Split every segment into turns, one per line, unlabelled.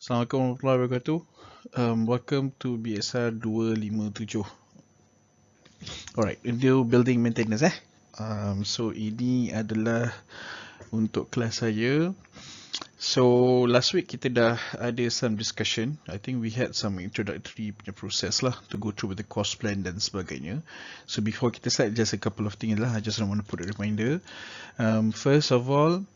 Assalamualaikum warahmatullahi wabarakatuh. Welcome to BSR 257. Alright, review building maintenance So ini adalah untuk kelas saya. So last week kita dah ada some discussion. I think we had some introductory punya process lah to go through with the cost plan dan sebagainya. So before kita start, just a couple of things lah. I just want to put a reminder. First of all,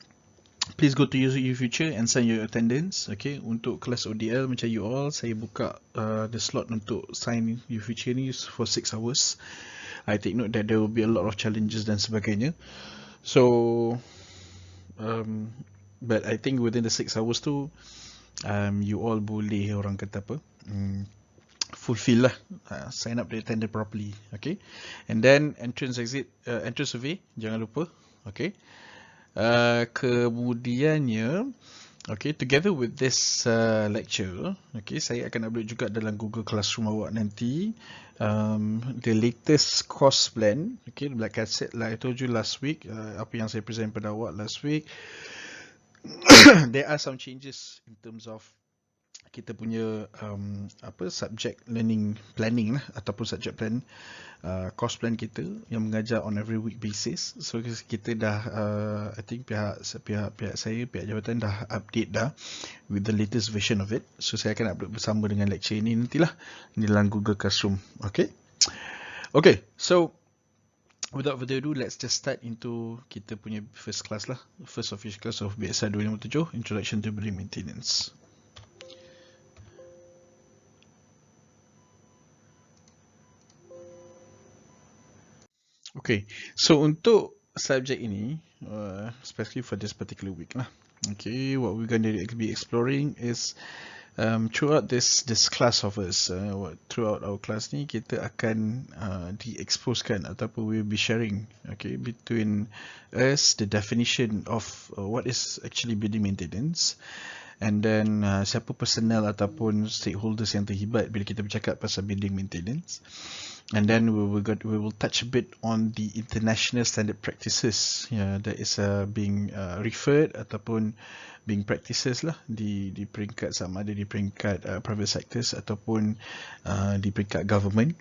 please go to UFuture and sign your attendance. Okay, untuk kelas ODL macam you all, saya buka the slot untuk sign UFuture ni for 6 hours. I take note that there will be a lot of challenges dan sebagainya. So, but I think within the 6 hours tu, you all boleh orang kata apa, fulfill lah, sign up the attendance properly. Okay, and then entrance survey jangan lupa. Okay. Kemudiannya, okay, together with this lecture, okay, saya akan upload juga dalam Google Classroom awak nanti the latest cost plan. Okay, like I said, like I told you last week, apa yang saya present pada awak last week, there are some changes in terms of kita punya subject learning planning lah, ataupun subject plan, course plan kita yang mengajar on every week basis. So kita dah I think pihak saya, pihak jabatan dah update dah with the latest version of it. So saya akan upload bersama dengan lecture ini nantilah di dalam Google Classroom. Okay, so without further ado, let's just start into kita punya first class lah, first official class of BSR 257, Introduction to Building Maintenance. Okay, so untuk subjek ini, especially for this particular week lah, okay, what we're going to be exploring is throughout this class of us, throughout our class ni kita akan di-exposekan ataupun we'll be sharing, okay, between us the definition of what is actually building maintenance, and then siapa personnel ataupun stakeholders yang terlibat bila kita bercakap pasal building maintenance. And then we will touch a bit on the international standard practices that is being referred ataupun being practices lah di peringkat, sama ada di peringkat private sectors ataupun di peringkat government.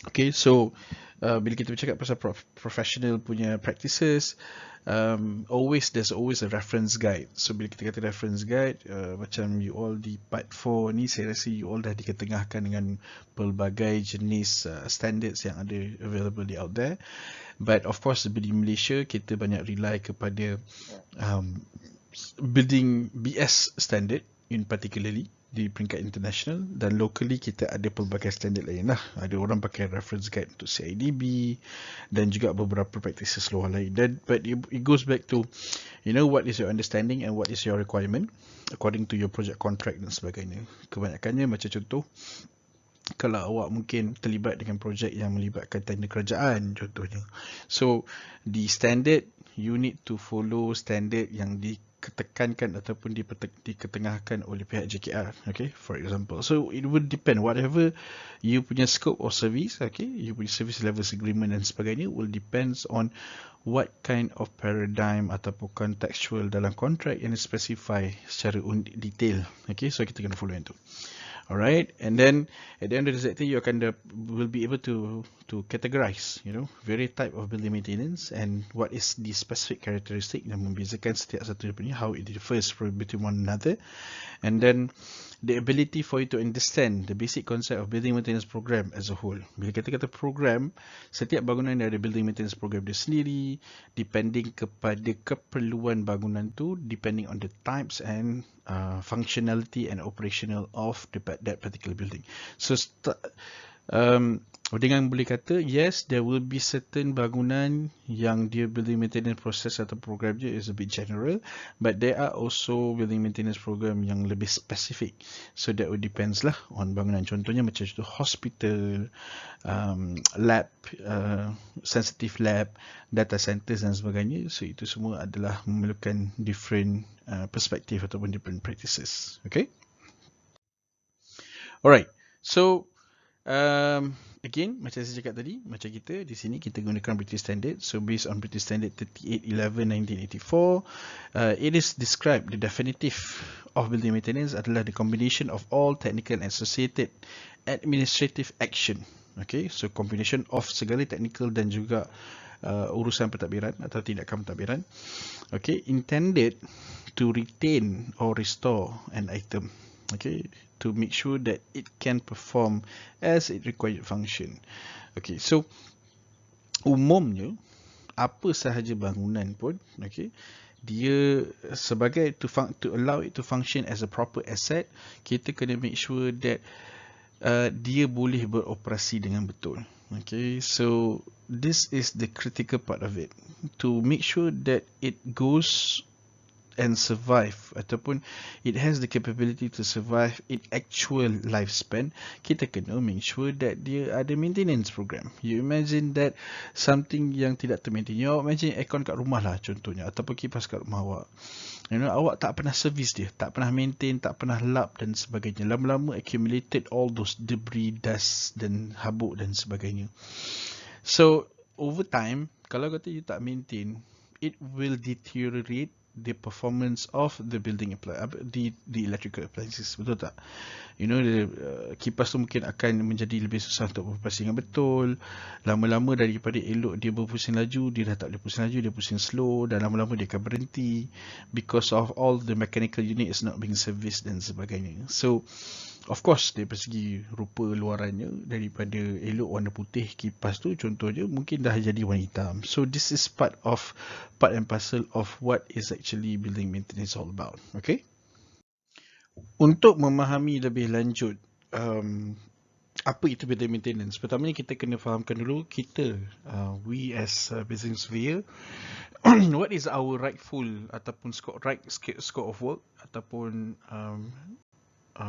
Okay, so bila kita bercakap pasal professional punya practices, there's always a reference guide. So bila kita kata reference guide, macam you all di part 4 ni, saya rasa you all dah diketengahkan dengan pelbagai jenis standards yang ada available di out there. But of course di Malaysia kita banyak rely kepada building BS standard in particularly di peringkat international, dan locally kita ada pelbagai standard lain lah. Ada orang pakai reference guide untuk CIDB dan juga beberapa practices luar lain. But it goes back to, you know, what is your understanding and what is your requirement according to your project contract dan sebagainya. Kebanyakannya macam contoh, kalau awak mungkin terlibat dengan projek yang melibatkan tender kerajaan contohnya, so di standard you need to follow standard yang diketekankan ataupun diketengahkan oleh pihak JKR, okay, for example. So it would depend, whatever you punya scope of service, okay, you punya service levels agreement dan sebagainya will depends on what kind of paradigm ataupun contextual dalam kontrak yang specify secara detail. Okay, so kita kena follow yang tu. Alright, and then at the end of the sector, you will be able to categorize, you know, various type of building maintenance and what is the specific characteristic yang membezakan setiap satu daripada how it differs between one another, and then the ability for you to understand the basic concept of building maintenance program as a whole. Bila kita kata program, setiap bangunan ada building maintenance program dia sendiri, depending kepada keperluan bangunan tu, depending on the types and functionality and operational of that particular building. So dengan boleh kata, yes, there will be certain bangunan yang dia building maintenance process atau program dia is a bit general, but there are also building maintenance program yang lebih specific. So that would depends lah on bangunan. Contohnya macam contoh hospital, lab, sensitive lab, data centers dan sebagainya. So itu semua adalah memerlukan different perspective ataupun different practices. Okay. Alright. So Again, macam saya cakap tadi, macam kita di sini kita gunakan British Standard. So based on British Standard 3811/1984, it is described the definitive of building maintenance adalah the combination of all technical and associated administrative action. Okay, so combination of segala technical dan juga urusan pentadbiran atau tindakan pentadbiran. Okay, intended to retain or restore an item. Okay, to make sure that it can perform as it required function. Okay, so umumnya apa sahaja bangunan pun, okay, dia sebagai to allow it to function as a proper asset, kita kena make sure that dia boleh beroperasi dengan betul. Okay, so this is the critical part of it, to make sure that it goes and survive ataupun it has the capability to survive in actual lifespan. Kita kena make sure that dia ada maintenance program. You imagine that something yang tidak termaintain. You imagine aircon kat rumah lah contohnya, ataupun kipas kat rumah awak. You know, awak tak pernah service dia, tak pernah maintain, tak pernah lap dan sebagainya. Lama-lama accumulated all those debris, dust dan habuk dan sebagainya. So over time, kalau kata you tak maintain, it will deteriorate the performance of the building the electrical appliances, betul tak? You know, kipas tu mungkin akan menjadi lebih susah untuk beroperasi dengan betul. Lama-lama daripada elok dia berpusing laju, dia dah tak boleh pusing laju, dia pusing slow, dan lama-lama dia akan berhenti because of all the mechanical unit is not being serviced dan sebagainya. So of course, dari segi rupa luarannya, daripada elok warna putih kipas tu contohnya, mungkin dah jadi warna hitam. So this is part and parcel of what is actually building maintenance all about. Okay? Untuk memahami lebih lanjut apa itu building maintenance, pertamanya kita kena fahamkan dulu kita, we as a building surveyor, what is our rightful ataupun scope of work ataupun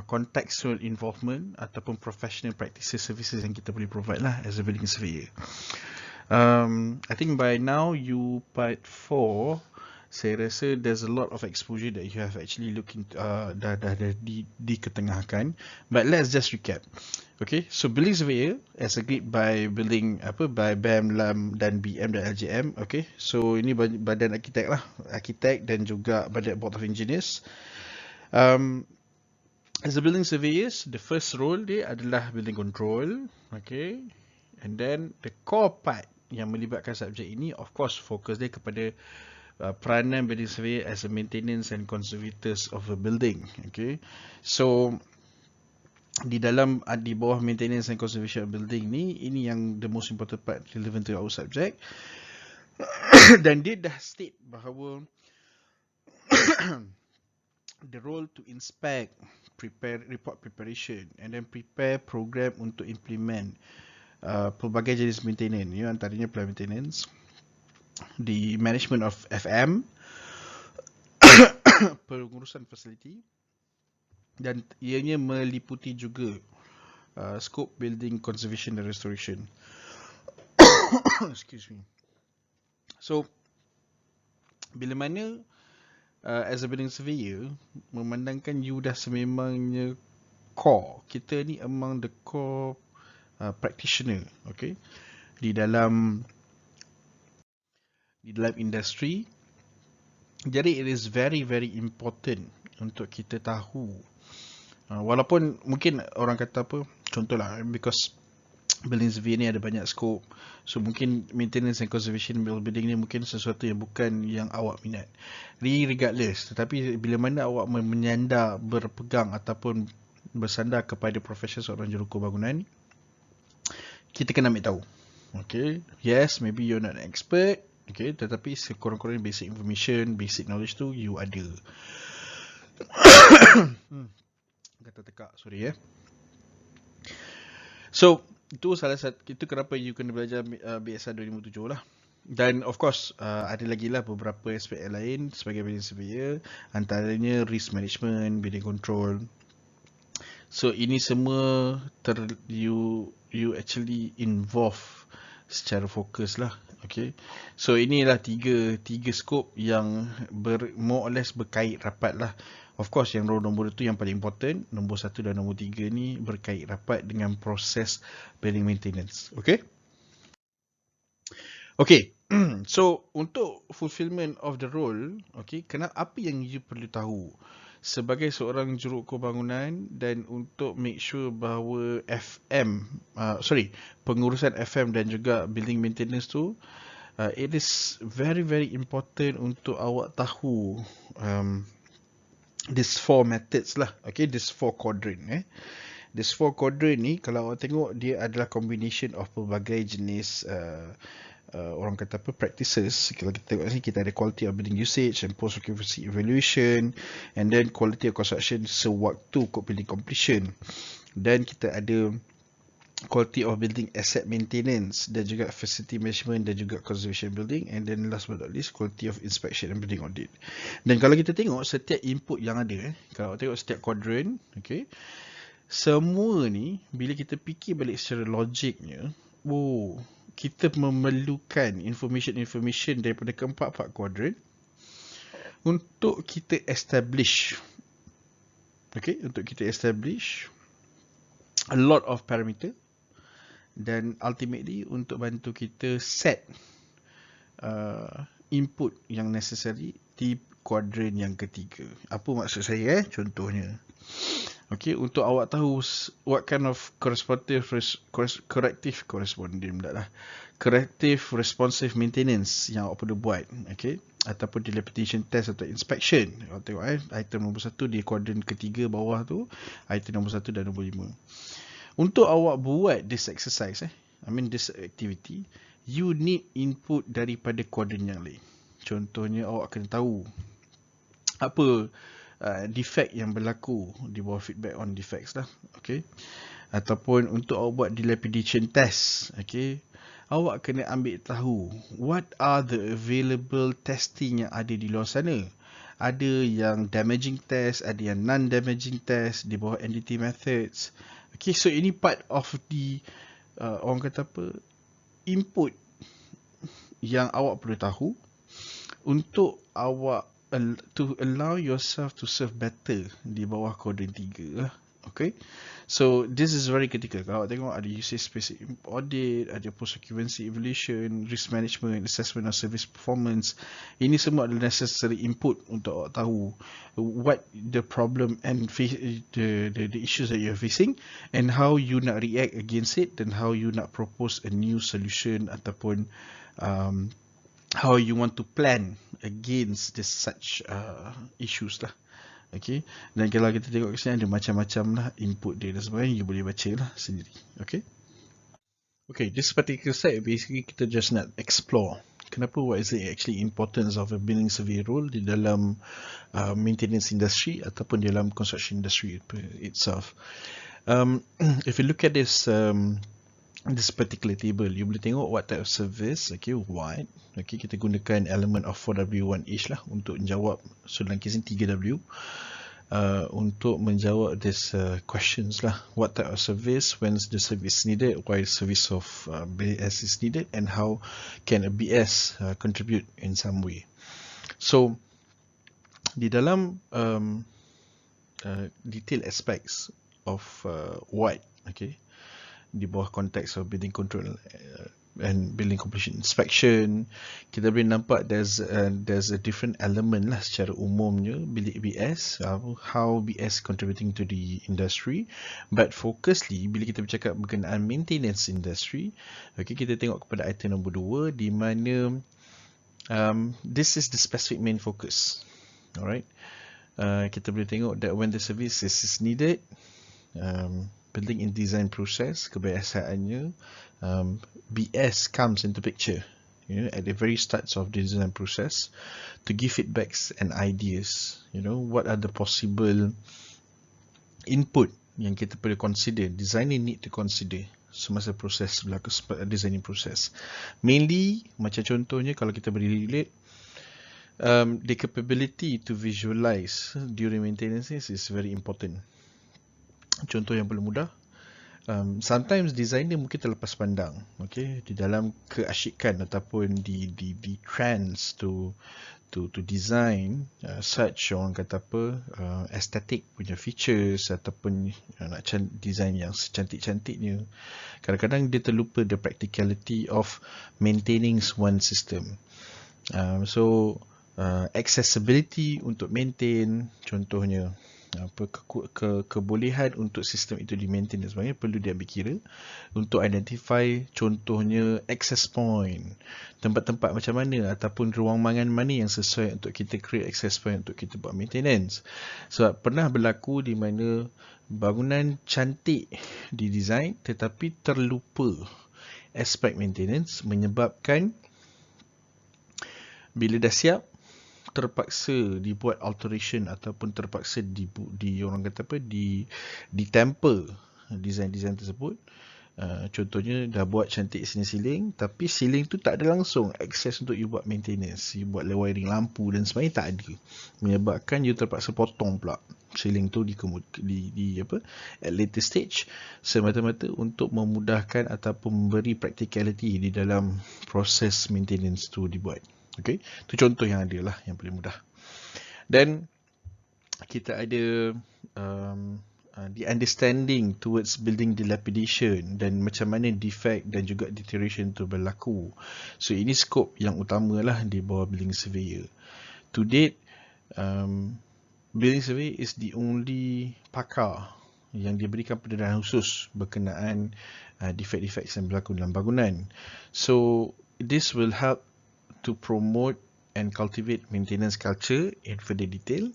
contextual involvement ataupun professional practices services yang kita boleh provide lah as a building surveyor. I think by now you part 4, saya rasa there's a lot of exposure that you have actually looking dah diketengahkan, but let's just recap. Okay, so building surveyor as agreed by by BAM, LAM dan BM dan LJM. Okay, so ini badan arkitek dan juga badan board of engineers. As a building surveyors, the first role dia adalah building control, okay, and then the core part yang melibatkan subjek ini, of course, fokus dia kepada peranan building surveyor as a maintenance and conservators of a building, okay. So di bawah maintenance and conservation of building ni, ini yang the most important part relevant to our subject. Dan dia dah state bahawa the role to inspect, prepare report preparation, and then prepare program untuk implement pelbagai jenis maintenance, antaranya planned maintenance, the management of FM, pengurusan fasiliti, dan ianya meliputi juga scope building conservation dan restoration. Excuse me. So bila mana as a building surveyor, memandangkan you dah sememangnya core, kita ni among the core practitioner, okay, di dalam industri. Jadi it is very very important untuk kita tahu, walaupun mungkin orang kata apa, contohlah, because building survey ni ada banyak scope, so mungkin maintenance and conservation building ni mungkin sesuatu yang bukan yang awak minat. Regardless, tetapi bila mana awak menyandar, berpegang ataupun bersandar kepada profession seorang jurukau bangunan, kita kena ambil tahu. Okay, yes, maybe you're not an expert, okay, tetapi sekurang-kurangnya basic information, basic knowledge tu you ada. Kata tekak, sorry. So itu salah satu, itu kenapa you kena belajar BSR 2007 lah. Dan of course ada lagi lah beberapa aspek yang lain sebagai building surveyor, antaranya risk management, building control. So ini semua you actually involve secara fokus lah. Okay, so inilah tiga scope yang more or less berkait rapat lah. Of course, yang nombor 2 tu yang paling important. Nombor 1 dan nombor 3 ni berkait rapat dengan proses building maintenance. Okay? Okay. So, untuk fulfillment of the role, okay, apa yang you perlu tahu sebagai seorang jurukur bangunan dan untuk make sure bahawa pengurusan FM dan juga building maintenance tu, it is very very important untuk awak tahu these 4 methods lah, okay, these 4 quadrant. These 4 quadrant ni, kalau awak tengok, dia adalah combination of pelbagai jenis orang kata practices. Kalau kita tengok sini, kita ada quality of building usage and post occupancy evaluation, and then quality of construction sewaktu building completion, dan kita ada quality of building asset maintenance, dan juga facility management, dan juga conservation building, and then last but not least quality of inspection and building audit. Dan kalau kita tengok setiap input yang ada, kalau tengok setiap quadrant, okay, semua ni bila kita fikir balik secara logiknya, kita memerlukan information daripada keempat-empat quadrant untuk kita establish, a lot of parameter, dan ultimately untuk bantu kita set input yang necessary di quadrant yang ketiga. Apa maksud saya? Contohnya, okay, untuk awak tahu what kind of corrective responsive maintenance yang awak perlu buat, okay, ataupun dilapidation test atau inspection. Awak tengok item nombor 1 di kuadran ketiga bawah tu, item nombor 1 dan nombor 5. Untuk awak buat this exercise, this activity, you need input daripada kuadran yang lain. Contohnya, awak kena tahu apa defect yang berlaku di bawah feedback on defects lah, okay. Ataupun untuk awak buat dilapidation test, okay, awak kena ambil tahu what are the available testing yang ada di luar sana. Ada yang damaging test, ada yang non-damaging test di bawah NDT methods. Okay, so ini part of the orang kata input yang awak perlu tahu untuk awak to allow yourself to serve better di bawah kuadran 3 lah. Okay, so this is very critical. Kalau awak tengok, ada usage specific audit, ada post occupancy evaluation, risk management, assessment of service performance. Ini semua adalah necessary input untuk awak tahu what the problem and the issues that you are facing, and how you nak react against it, dan how you nak propose a new solution, ataupun how you want to plan against such issues lah. Okay, dan kalau kita tengok ke sini, ada macam-macam lah input dia dan sebagainya, you boleh baca lah sendiri. Okay, this particular slide basically kita just nak explore kenapa, what is the actually importance of a building survey role di dalam maintenance industry ataupun di dalam construction industry itself. If you look at this particular table, you boleh tengok what type of service, okay, what, okay, kita gunakan element of 4W1H lah untuk menjawab, so dalam kes ni 3W, untuk menjawab this questions lah. What type of service, when the service needed, why service of BS is needed, and how can a BS contribute in some way. So di dalam detail aspects of what, okay, di bawah konteks of building control and building completion inspection, kita boleh nampak there's a different element lah secara umumnya bilik BS, how BS contributing to the industry, but focusedly bila kita bercakap berkenaan maintenance industry, okay, kita tengok kepada item nombor 2 di mana this is the specific main focus. Alright, kita boleh tengok that when the service is needed, building in design process, kebiasaannya BS comes into picture, at the very starts of the design process to give feedbacks and ideas, what are the possible input yang kita perlu consider, designer need to consider semasa proses berlaku, designing process. Mainly, macam contohnya kalau kita beri relate, the capability to visualize during maintenance is very important. Contoh yang paling mudah, sometimes designer mungkin terlepas pandang, okay, di dalam keasyikan ataupun di trends to to design such orang kata apa aesthetic punya features ataupun nak design yang secantik-cantiknya, kadang-kadang dia terlupa the practicality of maintaining one system. So accessibility untuk maintain, contohnya kebolehan untuk sistem itu di-maintain dan sebagainya perlu diambil kira untuk identify, contohnya access point, tempat-tempat macam mana ataupun ruangan mana yang sesuai untuk kita create access point untuk kita buat maintenance. Sebab pernah berlaku di mana bangunan cantik didesign tetapi terlupa aspek maintenance, menyebabkan bila dah siap terpaksa dibuat alteration ataupun terpaksa di orang kata apa di temper design tersebut. Contohnya dah buat cantik ceiling, tapi ceiling tu tak ada langsung akses untuk you buat maintenance, you buat wiring lampu dan sebagainya tak ada, menyebabkan you terpaksa potong pula ceiling tu di at later stage, semata-mata untuk memudahkan ataupun memberi practicality di dalam proses maintenance tu dibuat. Okay, tu contoh yang ada lah yang paling mudah. Dan kita ada the understanding towards building dilapidation dan macam mana defect dan juga deterioration tu berlaku. So ini skop yang utama lah di bawah building surveyor. To date, building surveyor is the only pakar yang diberikan pendedahan khusus berkenaan defect-defect yang berlaku dalam bangunan. So this will help to promote and cultivate maintenance culture in further detail,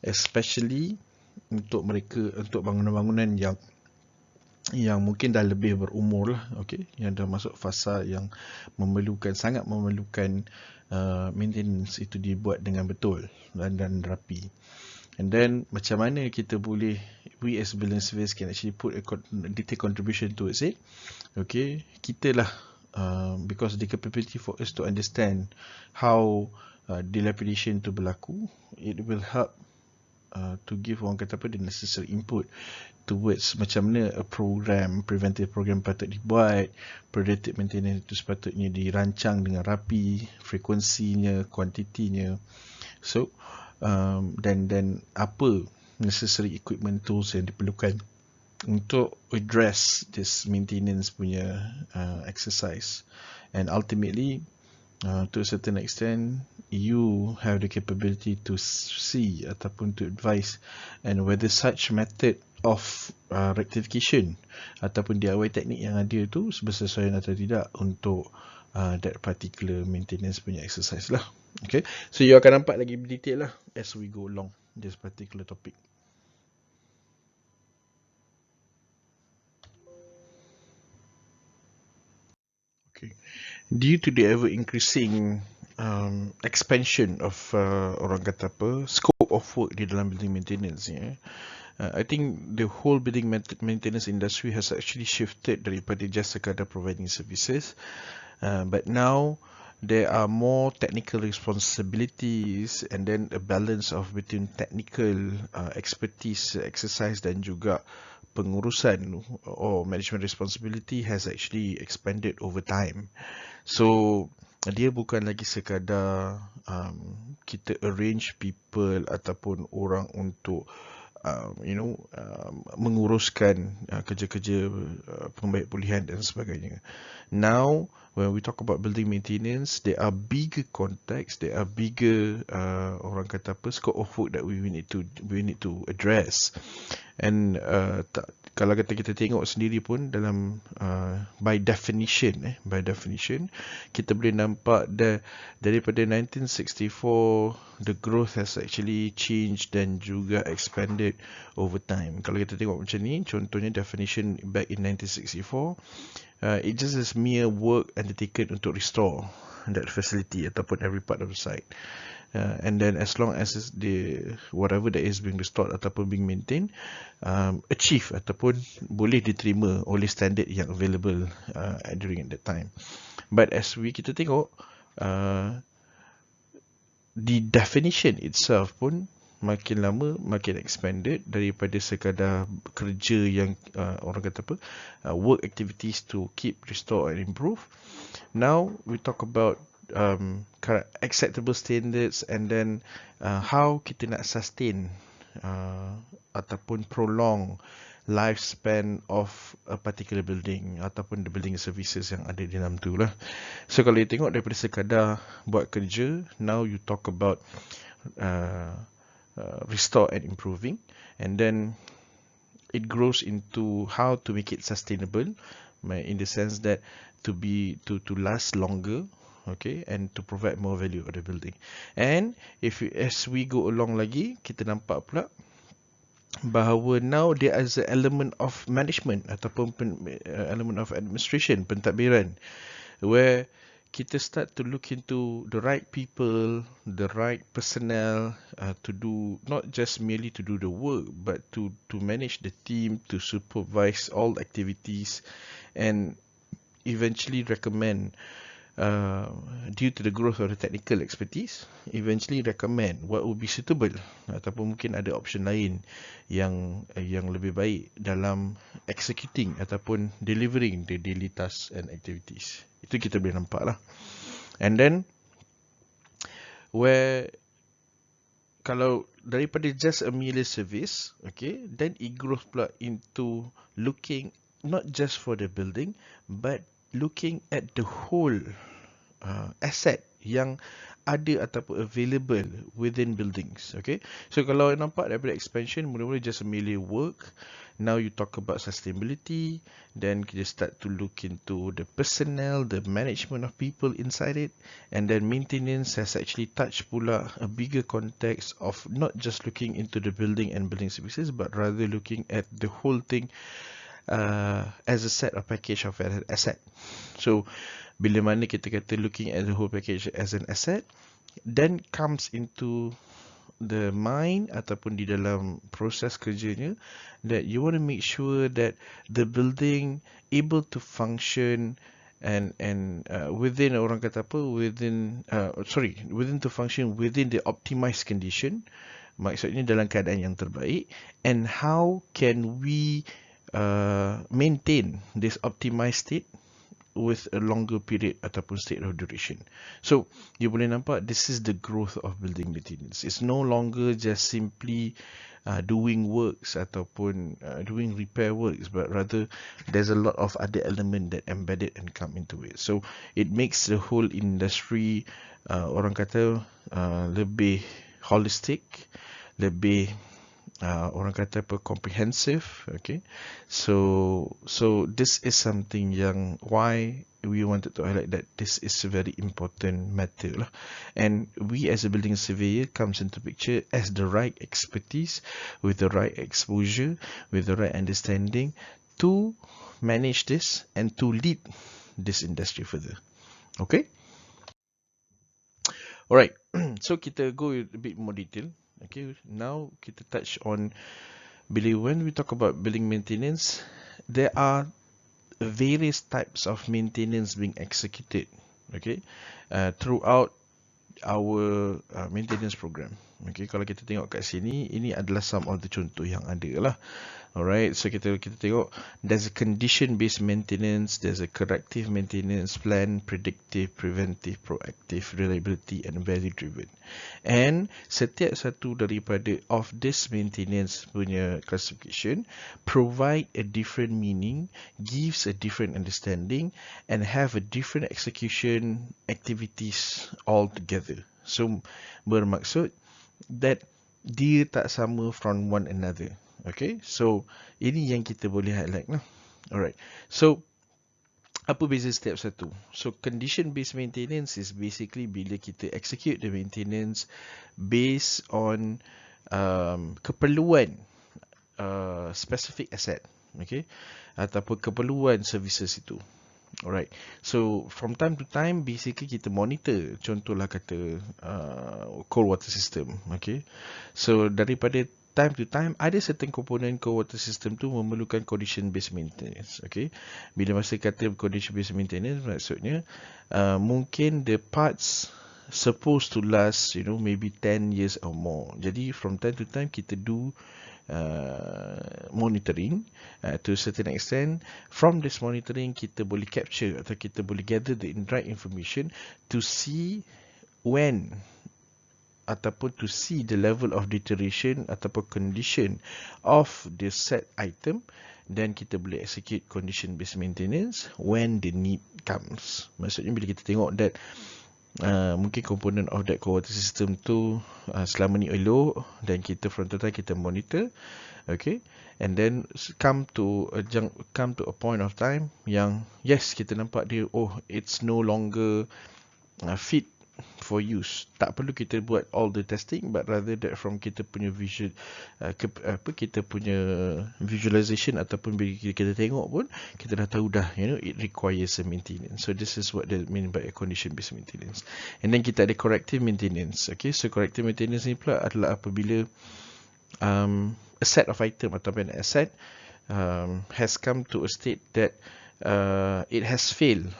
especially untuk bangunan-bangunan yang mungkin dah lebih berumur lah, okay, yang dah masuk fasa yang sangat memerlukan maintenance itu dibuat dengan betul dan rapi. And then macam mana kita boleh, we as building surveyors can actually put a detailed contribution towards it. Okay, kita lah because the capability for us to understand how dilapidation tu berlaku, it will help to give orang kata apa the necessary input towards macam mana a program, preventive program patut dibuat, predictive maintenance itu sepatutnya dirancang dengan rapi, frekuensinya, kuantitinya. So dan apa necessary equipment tools yang diperlukan untuk address this maintenance punya exercise. And ultimately, to a certain extent, you have the capability to see ataupun to advise and whether such method of rectification ataupun DIY teknik yang ada tu bersesuaian atau tidak untuk that particular maintenance punya exercise lah. Okay, so you akan nampak lagi detail lah as we go along this particular topic. Due to the ever increasing expansion of orang kata apa scope of work di dalam building maintenance ni, I think the whole building maintenance industry has actually shifted daripada just sekadar providing services, but now there are more technical responsibilities and then a balance of between technical expertise, exercise dan juga pengurusan or management responsibility has actually expanded over time. So dia bukan lagi sekadar kita arrange people ataupun orang untuk menguruskan kerja-kerja pembaik pulihan dan sebagainya. Now when we talk about building maintenance, there are bigger contexts, there are bigger orang kata apa scope of work that we need to address. And kalau kita tengok sendiri pun dalam by definition kita boleh nampak daripada 1964 the growth has actually changed dan juga expanded over time. Kalau kita tengok macam ni, contohnya definition back in 1964, it just is mere work undertaken untuk restore that facility ataupun every part of the site. And then as long as the whatever that is being restored ataupun being maintained achieve ataupun boleh diterima oleh standard yang available during that time. But as kita tengok the definition itself pun makin lama makin expanded daripada sekadar kerja yang orang kata apa work activities to keep, restore and improve. Now we talk about acceptable standards, and then how kita nak sustain ataupun prolong lifespan of a particular building ataupun the building services yang ada di dalam tu lah. So kalau you tengok daripada sekadar buat kerja, now you talk about restore and improving, and then it grows into how to make it sustainable, in the sense that to last longer, okay, and to provide more value of the building. And as we go along lagi, kita nampak pula bahawa now there is an element of management ataupun element of administration, pentadbiran, where kita start to look into the right people, the right personnel to do, not just merely to do the work, but to manage the team, to supervise all activities, and eventually recommend, due to the growth of the technical expertise, eventually recommend what would be suitable, ataupun mungkin ada option lain yang lebih baik dalam executing ataupun delivering the daily tasks and activities. Itu kita boleh nampak lah. And then where kalau daripada just a merely service, okay, then it grows pula into looking not just for the building, but looking at the whole asset yang ada ataupun available within buildings. Okay, so kalau nampak daripada expansion, mula-mula just merely work, now you talk about sustainability, then kita start to look into the personnel, the management of people inside it, and then maintenance has actually touched pula a bigger context of not just looking into the building and building services, but rather looking at the whole thing as a set of package of an asset. So bila mana kita kata looking at the whole package as an asset, then comes into the mind ataupun di dalam proses kerjanya, that you want to make sure that the building able to function and within, orang kata apa, within to function within the optimized condition, maksudnya dalam keadaan yang terbaik, and how can we maintain this optimized state with a longer period ataupun state of duration. So you boleh nampak this is the growth of building maintenance. It's no longer just simply doing works ataupun doing repair works, but rather there's a lot of other element that embedded and come into it. So it makes the whole industry orang kata lebih holistic, lebih orang kata apa, comprehensive. Okay, so this is something yang why we wanted to highlight that this is a very important matter lah. And we as a building surveyor comes into picture as the right expertise, with the right exposure, with the right understanding to manage this and to lead this industry further. Okay, alright. So kita go a bit more detail. Okay, now kita touch on, when we talk about building maintenance, there are various types of maintenance being executed, okay, throughout our maintenance program. Okay, kalau kita tengok kat sini, ini adalah some of the contoh yang ada lah. Alright, so kita tengok there's a condition-based maintenance, there's a corrective maintenance, plan, predictive, preventive, proactive, reliability, and value-driven. And setiap satu daripada of this maintenance punya classification provide a different meaning, gives a different understanding, and have a different execution activities altogether. So bermaksud that dia tak sama from one another. Okay, so ini yang kita boleh highlight lah. Alright, so apa beza setiap satu? So condition based maintenance is basically bila kita execute the maintenance based on keperluan specific asset, okay, ataupun keperluan services itu. Alright, so from time to time basically kita monitor, contohlah kata cold water system, okay, so daripada time to time ada certain komponen cold water system tu memerlukan condition based maintenance. Okay, bila masa kata condition based maintenance, maksudnya mungkin the parts supposed to last, maybe 10 years or more. Jadi from time to time kita do monitoring to a certain extent. From this monitoring, kita boleh capture atau kita boleh gather the right information to see when ataupun to see the level of deterioration ataupun condition of the set item, then kita boleh execute condition based maintenance when the need comes. Maksudnya bila kita tengok that mungkin component of that core water system tu selama ni elok, dan kita from time kita monitor, okay, and then come to a point of time yang yes, kita nampak dia, oh, it's no longer fit for use. Tak perlu kita buat all the testing, but rather that from kita punya visual kita punya visualization ataupun bila kita tengok pun kita dah tahu dah, it requires a maintenance. So this is what they mean by a condition based maintenance. And then kita ada corrective maintenance. Okay, so corrective maintenance ni pula adalah apabila a set of item ataupun an asset has come to a state that it has failed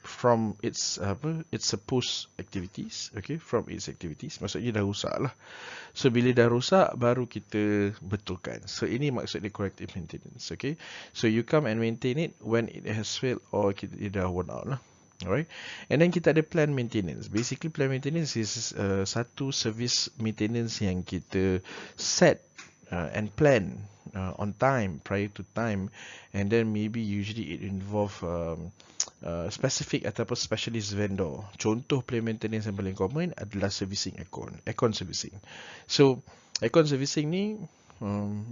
from its supposed activities, okay, from its activities, maksudnya dah rosak lah. So bila dah rosak baru kita betulkan. So ini maksudnya corrective maintenance, okay. So you come and maintain it when it has failed or it dah worn out lah. Alright, and then kita ada planned maintenance. Basically planned maintenance is satu service maintenance yang kita set and plan on time, prior to time, and then maybe usually it involve specific ataupun specialist vendor. Contoh planned maintenance yang paling common adalah servicing aircon servicing. So aircon servicing ni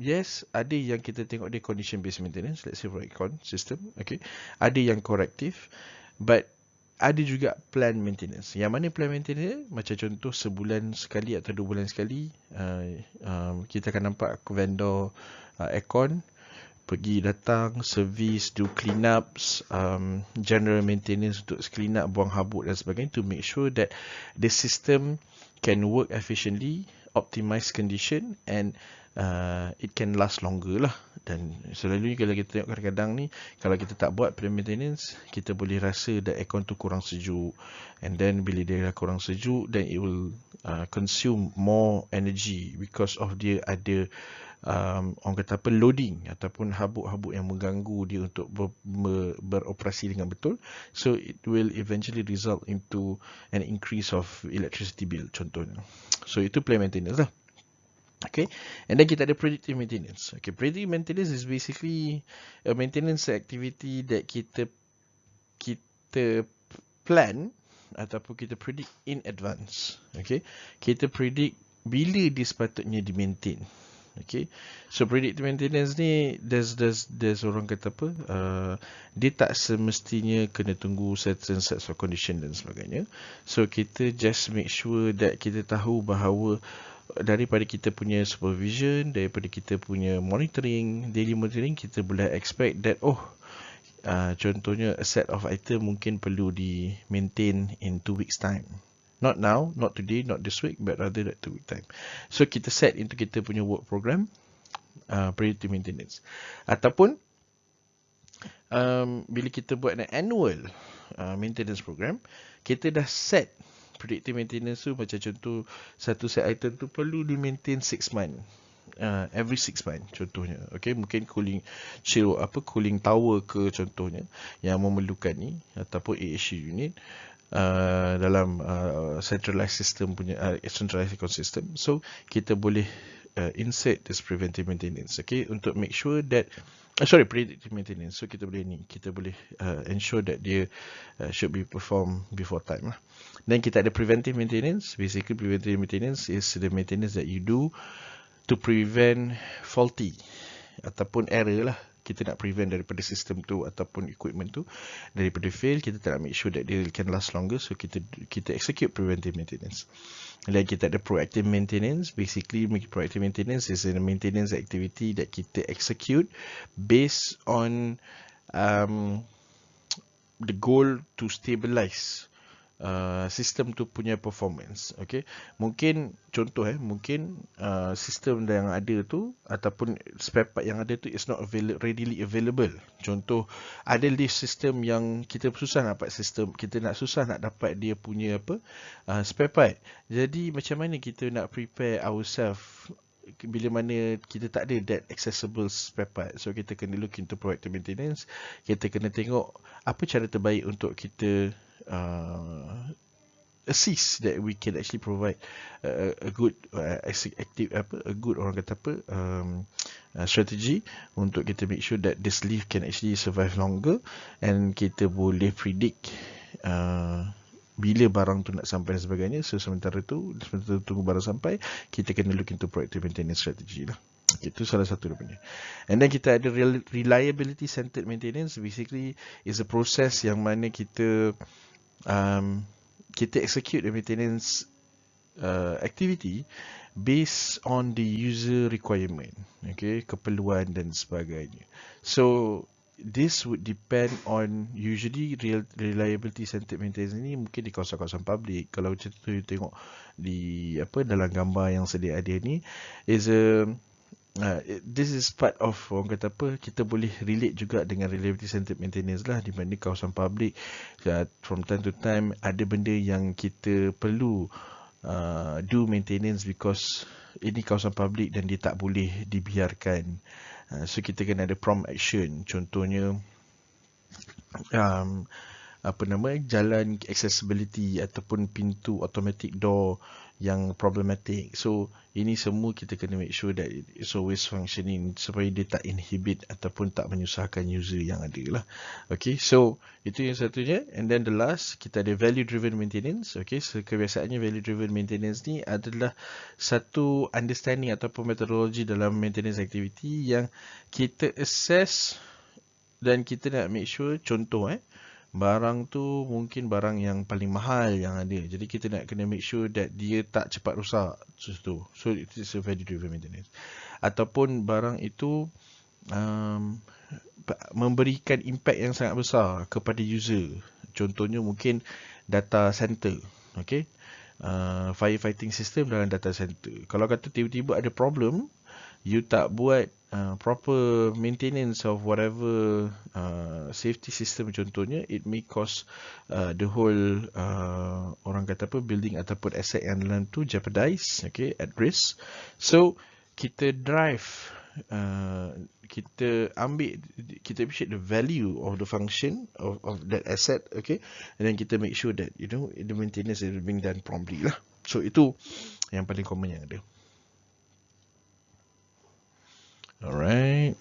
yes, ada yang kita tengok dia condition based maintenance, let's say for aircon system, okay, ada yang corrective, but ada juga planned maintenance. Yang mana planned maintenance, macam contoh sebulan sekali atau 2 bulan sekali, kita akan nampak vendor aircon pergi datang, service, do clean ups, general maintenance untuk clean up, buang habuk dan sebagainya, to make sure that the system can work efficiently, optimize condition, and it can last longer lah. Dan selalunya kalau kita tengok kadang-kadang ni, kalau kita tak buat planned maintenance, kita boleh rasa that aircon tu kurang sejuk, and then bila dia dah kurang sejuk, then it will consume more energy because of dia ada orang kata apa, loading ataupun habuk-habuk yang mengganggu dia untuk beroperasi dengan betul. So it will eventually result into an increase of electricity bill contohnya. So itu planned maintenance lah. Okay, and then kita ada predictive maintenance. Okay, predictive maintenance is basically a maintenance activity that kita plan ataupun kita predict in advance. Okay, kita predict bila dia sepatutnya di maintain. Okay, so predictive maintenance ni there's orang kata apa, dia tak semestinya kena tunggu certain sets of condition dan sebagainya. So kita just make sure that kita tahu bahawa daripada kita punya supervision, daripada kita punya monitoring, daily monitoring, kita boleh expect that contohnya a set of item mungkin perlu di maintain in 2 weeks time. Not now, not today, not this week, but rather that 2 week time. So kita set into kita punya work program predictive maintenance. Ataupun bila kita buat an annual maintenance program, kita dah set predictive maintenance tu, macam contoh satu set item tu perlu di maintain 6 months, every 6 months contohnya. Okay, mungkin cooling tower ke contohnya yang memerlukan ni, ataupun AHU unit dalam centralized system punya centralized ecosystem. So kita boleh insert this preventive maintenance, okay, untuk make sure that predictive maintenance. So kita boleh ensure that dia should be performed before time lah. Then kita ada preventive maintenance. Basically preventive maintenance is the maintenance that you do to prevent faulty ataupun error lah. Kita nak prevent daripada sistem tu ataupun equipment tu daripada fail. Kita tak nak make sure that they can last longer. So kita execute preventive maintenance. Dan kita ada proactive maintenance. Basically proactive maintenance is a maintenance activity that kita execute based on the goal to stabilize sistem tu punya performance. Okay, mungkin contoh mungkin sistem yang ada tu ataupun spare part yang ada tu is not readily available. Contoh ada lift system yang kita susah nak dapat dia punya spare part. Jadi macam mana kita nak prepare ourselves bila mana kita tak ada that accessible spare part, so kita kena look into proactive maintenance. Kita kena tengok apa cara terbaik untuk kita assist that we can actually provide a good active a good orang kata apa strategy untuk kita make sure that this leaf can actually survive longer, and kita boleh predict bila barang tu nak sampai dan sebagainya. So sementara tunggu barang sampai, kita kena look into proactive maintenance strategy lah. Itu salah satu daripada. And then kita ada reliability centered maintenance. Basically is a process yang mana kita execute the maintenance activity based on the user requirement, okay, keperluan dan sebagainya. So this would depend on usually reliability centered maintenance ni mungkin di kawasan-kawasan public. Kalau macam tu you tengok di dalam gambar yang sedia ada ni, is this is part of orang kata apa, kita boleh relate juga dengan reliability centered maintenance lah, di mana kawasan public from time to time ada benda yang kita perlu do maintenance because ini kawasan public dan dia tak boleh dibiarkan. So kita kena ada prompt action. Contohnya jalan accessibility ataupun pintu automatic door yang problematic. So ini semua kita kena make sure that it's always functioning supaya dia tak inhibit ataupun tak menyusahkan user yang ada lah. Okay, so itu yang satunya. And then the last, kita ada value driven maintenance. Okay, so kebiasaannya value driven maintenance ni adalah satu understanding ataupun metodologi dalam maintenance activity yang kita assess dan kita nak make sure, contoh barang tu mungkin barang yang paling mahal yang ada. Jadi kita nak kena make sure that dia tak cepat rosak. So it is a value driven maintenance. Ataupun barang itu memberikan impact yang sangat besar kepada user. Contohnya mungkin data center. Okay, firefighting system dalam data center. Kalau kata tiba-tiba ada problem, you tak buat proper maintenance of whatever safety system contohnya, it may cause the whole orang kata apa, building ataupun asset yang dalam tu jeopardize, okay, at risk. So kita drive, kita appreciate the value of the function of that asset, okay, and then kita make sure that the maintenance is being done promptly lah. So itu yang paling common yang ada. Alright.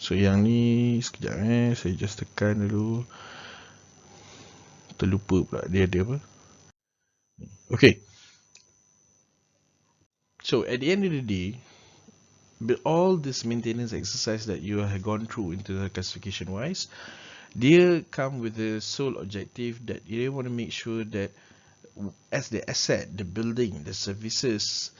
So yang ni sekejap saya just tekan dulu. Terlupa pula dia ada apa. Okay. So at the end of the day, all this maintenance exercise that you have gone through into the classification wise, they come with the sole objective that you want to make sure that as the asset, the building, the services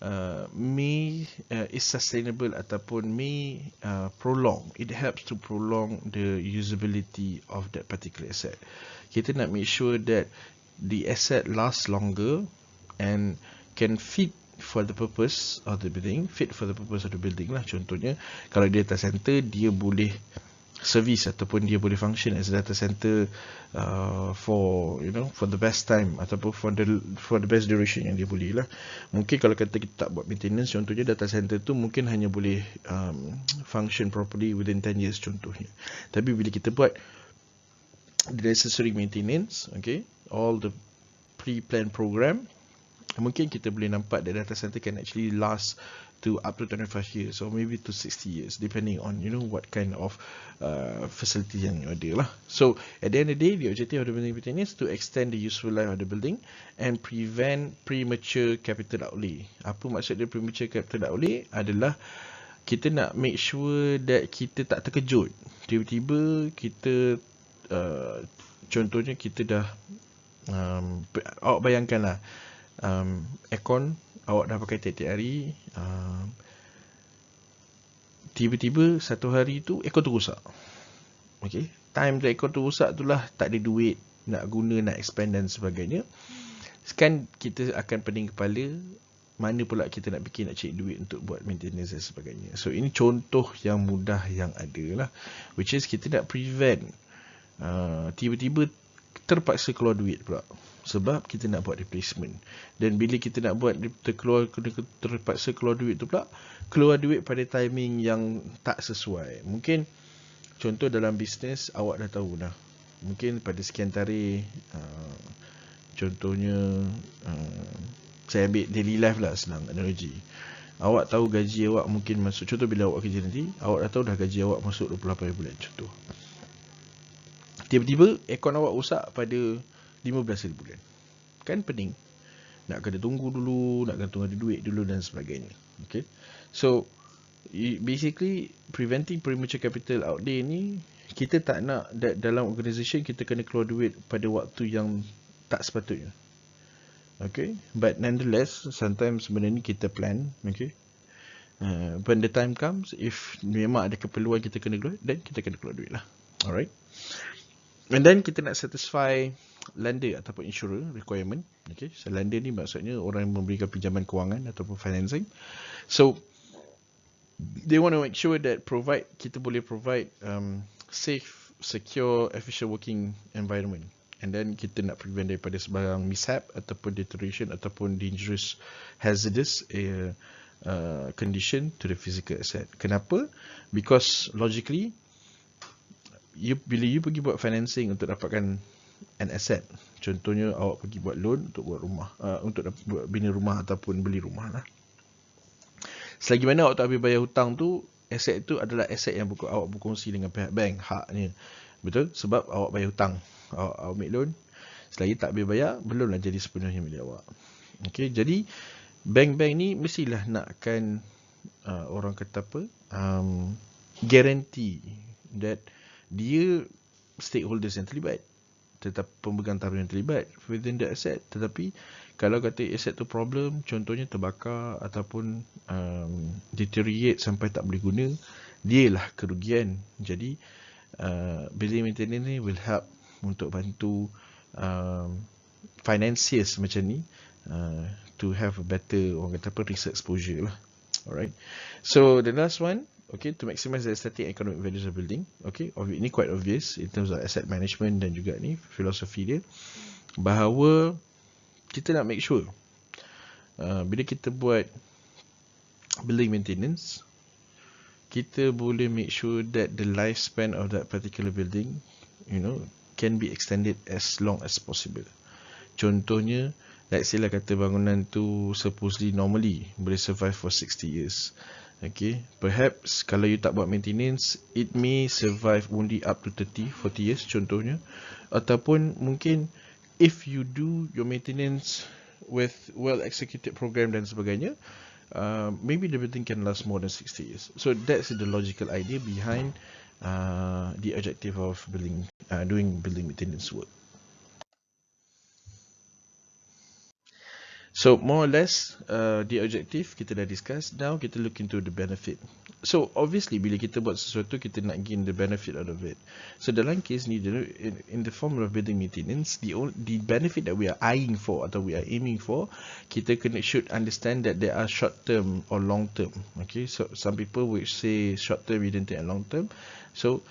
is sustainable ataupun may prolong. It helps to prolong the usability of that particular asset. Kita nak make sure that the asset lasts longer and can fit for the purpose of the building. Lah. Contohnya, kalau dia data center, dia boleh service ataupun dia boleh function as a data center for the best time ataupun for the best duration yang dia boleh lah. Mungkin kalau kata kita tak buat maintenance, contohnya data center tu mungkin hanya boleh function properly within 10 years contohnya. Tapi bila kita buat the necessary maintenance, okay, all the pre-planned program, mungkin kita boleh nampak that data center can actually last to up to 25 years or maybe to 60 years depending on what kind of facility yang you ada lah. So at the end of the day, the objective of the building maintenance is to extend the useful life of the building and prevent premature capital outlay. Apa maksud dia premature capital outlay? Adalah kita nak make sure that kita tak terkejut. Tiba-tiba kita contohnya kita dah awak bayangkanlah aircon awak dah pakai tiap-tiap hari, tiba-tiba satu hari tu aircon tu rosak. Okay, time tu aircon tu rosak tu lah tak ada duit nak guna, nak expand dan sebagainya. Kan kita akan pening kepala, mana pula kita nak fikir nak cari duit untuk buat maintenance dan sebagainya. So ini contoh yang mudah yang ada lah, which is kita nak prevent tiba-tiba terpaksa keluar duit pula. Sebab kita nak buat replacement. Dan bila kita nak buat, terpaksa keluar duit tu pula, keluar duit pada timing yang tak sesuai. Mungkin contoh dalam bisnes, awak dah tahu dah, mungkin pada sekian tarikh, contohnya saya ambil daily life lah, senang analogi. Awak tahu gaji awak mungkin masuk, contoh bila awak kerja nanti, awak dah tahu dah gaji awak masuk 28 bulan contoh. Tiba-tiba akaun awak rosak pada 15 bulan. Kan pening. Nak kena tunggu dulu, nak kena tunggu ada duit dulu dan sebagainya. Okay. So, basically, preventing premature capital outlay ni, kita tak nak dalam organisation kita kena keluar duit pada waktu yang tak sepatutnya. Okay. But nonetheless, sometimes sebenarnya kita plan. Okay. When the time comes, if memang ada keperluan kita kena keluar, then kita kena keluar duit lah. Alright. And then kita nak satisfy lender ataupun insurer requirement. Okay. So lender ni maksudnya orang yang memberikan pinjaman kewangan ataupun financing. So they want to make sure that kita boleh provide safe, secure, efficient working environment. And then kita nak prevent daripada sebarang mishap ataupun deterioration ataupun dangerous, hazardous condition to the physical asset. Kenapa? Because logically, bila you pergi buat financing untuk dapatkan an asset, contohnya awak pergi buat loan untuk buat rumah, untuk buat bina rumah ataupun beli rumah lah. Selagi mana awak tak habis bayar hutang tu, aset tu adalah aset yang awak berkongsi dengan pihak bank, haknya. Betul? Sebab awak bayar hutang, awak ambil loan, selagi tak habis bayar, belumlah jadi sepenuhnya milik awak. Okay, jadi bank-bank ni mestilah nakkan orang kata apa, guarantee that dia stakeholders yang terlibat, tetap pemegang taruh yang terlibat within the asset. Tetapi kalau kata asset tu problem, contohnya terbakar ataupun deteriorate sampai tak boleh guna, dia lah kerugian. Jadi building maintenance ni will help untuk bantu financiers macam ni to have a better, orang kata apa, risk exposure lah. Alright. So the last one, okay, to maximize the aesthetic and economic values of building. Okay, ini quite obvious in terms of asset management dan juga ni filosofi dia, bahawa kita nak make sure bila kita buat building maintenance, kita boleh make sure that the lifespan of that particular building, can be extended as long as possible. Contohnya, let's say lah kata bangunan tu supposedly normally boleh survive for 60 years. Okay, perhaps kalau you tak buat maintenance, it may survive only up to 30-40 years contohnya. Ataupun mungkin if you do your maintenance with well executed program dan sebagainya, maybe the building can last more than 60 years. So that's the logical idea behind the objective of doing building maintenance work. So more or less the objective kita dah discuss. Now kita look into the benefit. So obviously bila kita buat sesuatu, kita nak gain the benefit out of it. So dalam case ni, in the form of building maintenance, the benefit that we are eyeing for atau we are aiming for, kita should understand that there are short term or long term. Okay, so some people which say short term, medium term and long term. So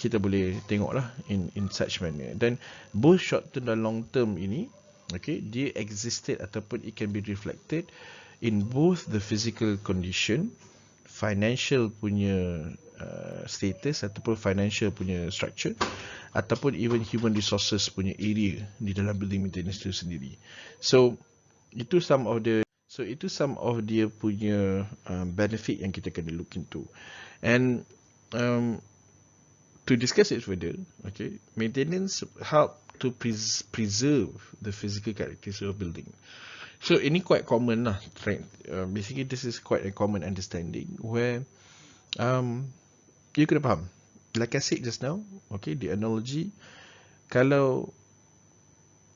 kita boleh tengok lah in such manner. Dan both short term dan long term ini, okay, dia existed ataupun it can be reflected in both the physical condition, financial punya status ataupun financial punya structure, ataupun even human resources punya area di dalam building maintenance itu sendiri. So itu some of dia punya benefit yang kita kena look into. And to discuss it further, okay, maintenance help to preserve the physical characteristics of building. So ini quite common lah. Basically this is quite a common understanding where you kena faham. Like I said just now, okay, the analogy, kalau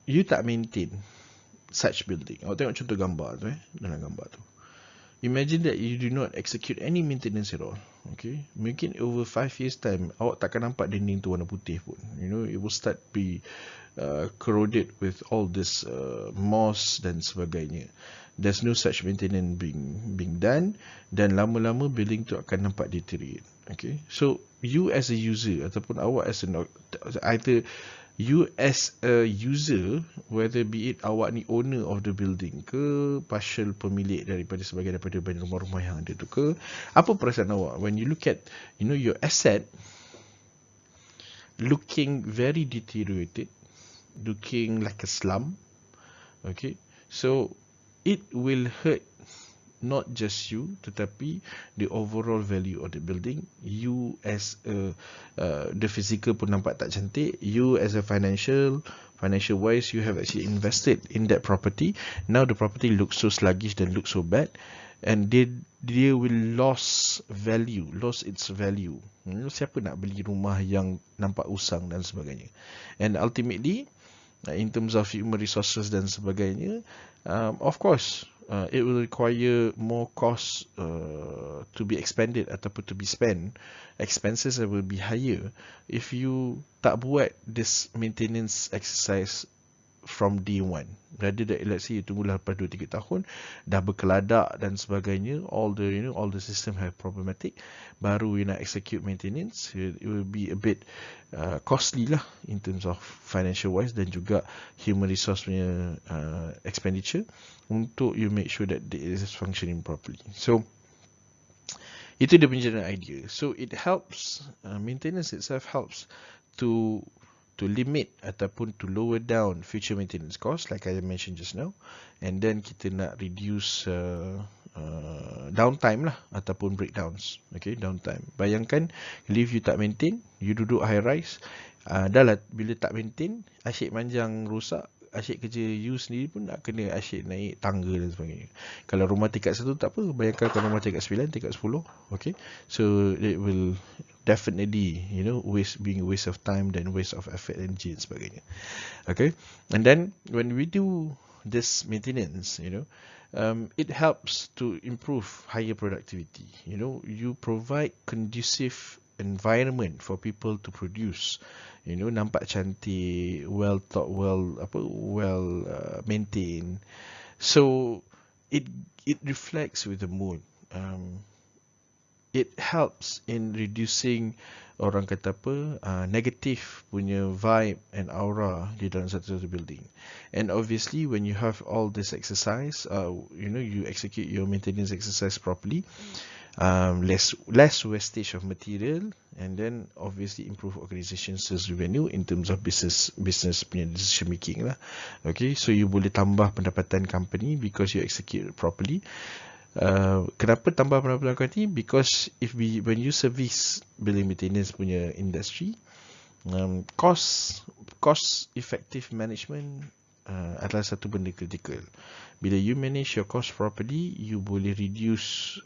you tak maintain such building, awak tengok contoh gambar tu dalam gambar tu. Imagine that you do not execute any maintenance at all. Okay, mungkin over 5 years time, awak takkan nampak dinding tu warna putih pun. It will start be corroded with all this moss dan sebagainya. There's no such maintenance being done, dan lama-lama building tu akan nampak deteriorate. Okay, so you as a user ataupun awak as either you as a user, whether be it awak ni owner of the building ke, partial pemilik daripada sebagai daripada banyak rumah-rumah yang ada tu ke, apa perasaan awak when you look at, you know, your asset looking very deteriorated, looking like a slum, okay? So it will hurt not just you, tetapi the overall value of the building. You as a the physical pun nampak tak cantik. You as a financial wise, you have actually invested in that property. Now the property looks so sluggish and looks so bad, and they will lose its value. Siapa nak beli rumah yang nampak usang dan sebagainya? And ultimately, in terms of human resources dan sebagainya, of course, it will require more cost to be expended ataupun to be spent. Expenses will be higher if you tak buat this maintenance exercise from day one. Rather than, let's say, you tunggulah lepas 2-3 tahun dah berkeladak dan sebagainya, all the system have problematic, baru you nak execute maintenance, it will be a bit costly lah in terms of financial wise dan juga human resource punya expenditure untuk you make sure that it is functioning properly. So itu dia punya general idea. So it helps, maintenance itself helps to limit ataupun to lower down future maintenance costs, like I mentioned just now, and then kita nak reduce downtime lah ataupun breakdowns. Okay, downtime. Bayangkan if you tak maintain, you duduk high rise, dah lah bila tak maintain, asyik manjang rosak, asyik kerja you sendiri pun nak kena asyik naik tangga dan sebagainya. Kalau rumah tingkat 1 tak apa, bayangkan kalau rumah tingkat 9, tingkat 10, okay, so it will definitely, you know, being a waste of time, then waste of effort, energy dan sebagainya. Okay, and then when we do this maintenance, you know, it helps to improve higher productivity. You know, you provide conducive environment for people to produce. You know, nampak cantik, well thought, well maintained. So it reflects with the mood. It helps in reducing, orang kata apa, negative punya vibe and aura di dalam satu building. And obviously when you have all this exercise, you know, you execute your maintenance exercise properly, less wastage of material, and then obviously improve organisation sales revenue in terms of business punya decision making lah. Okay, so you boleh tambah pendapatan company because you execute properly. Kenapa tambah pendapatan company? Because when you service building maintenance punya industry, cost effective management adalah satu benda kritikal. Bila you manage your cost properly, you boleh reduce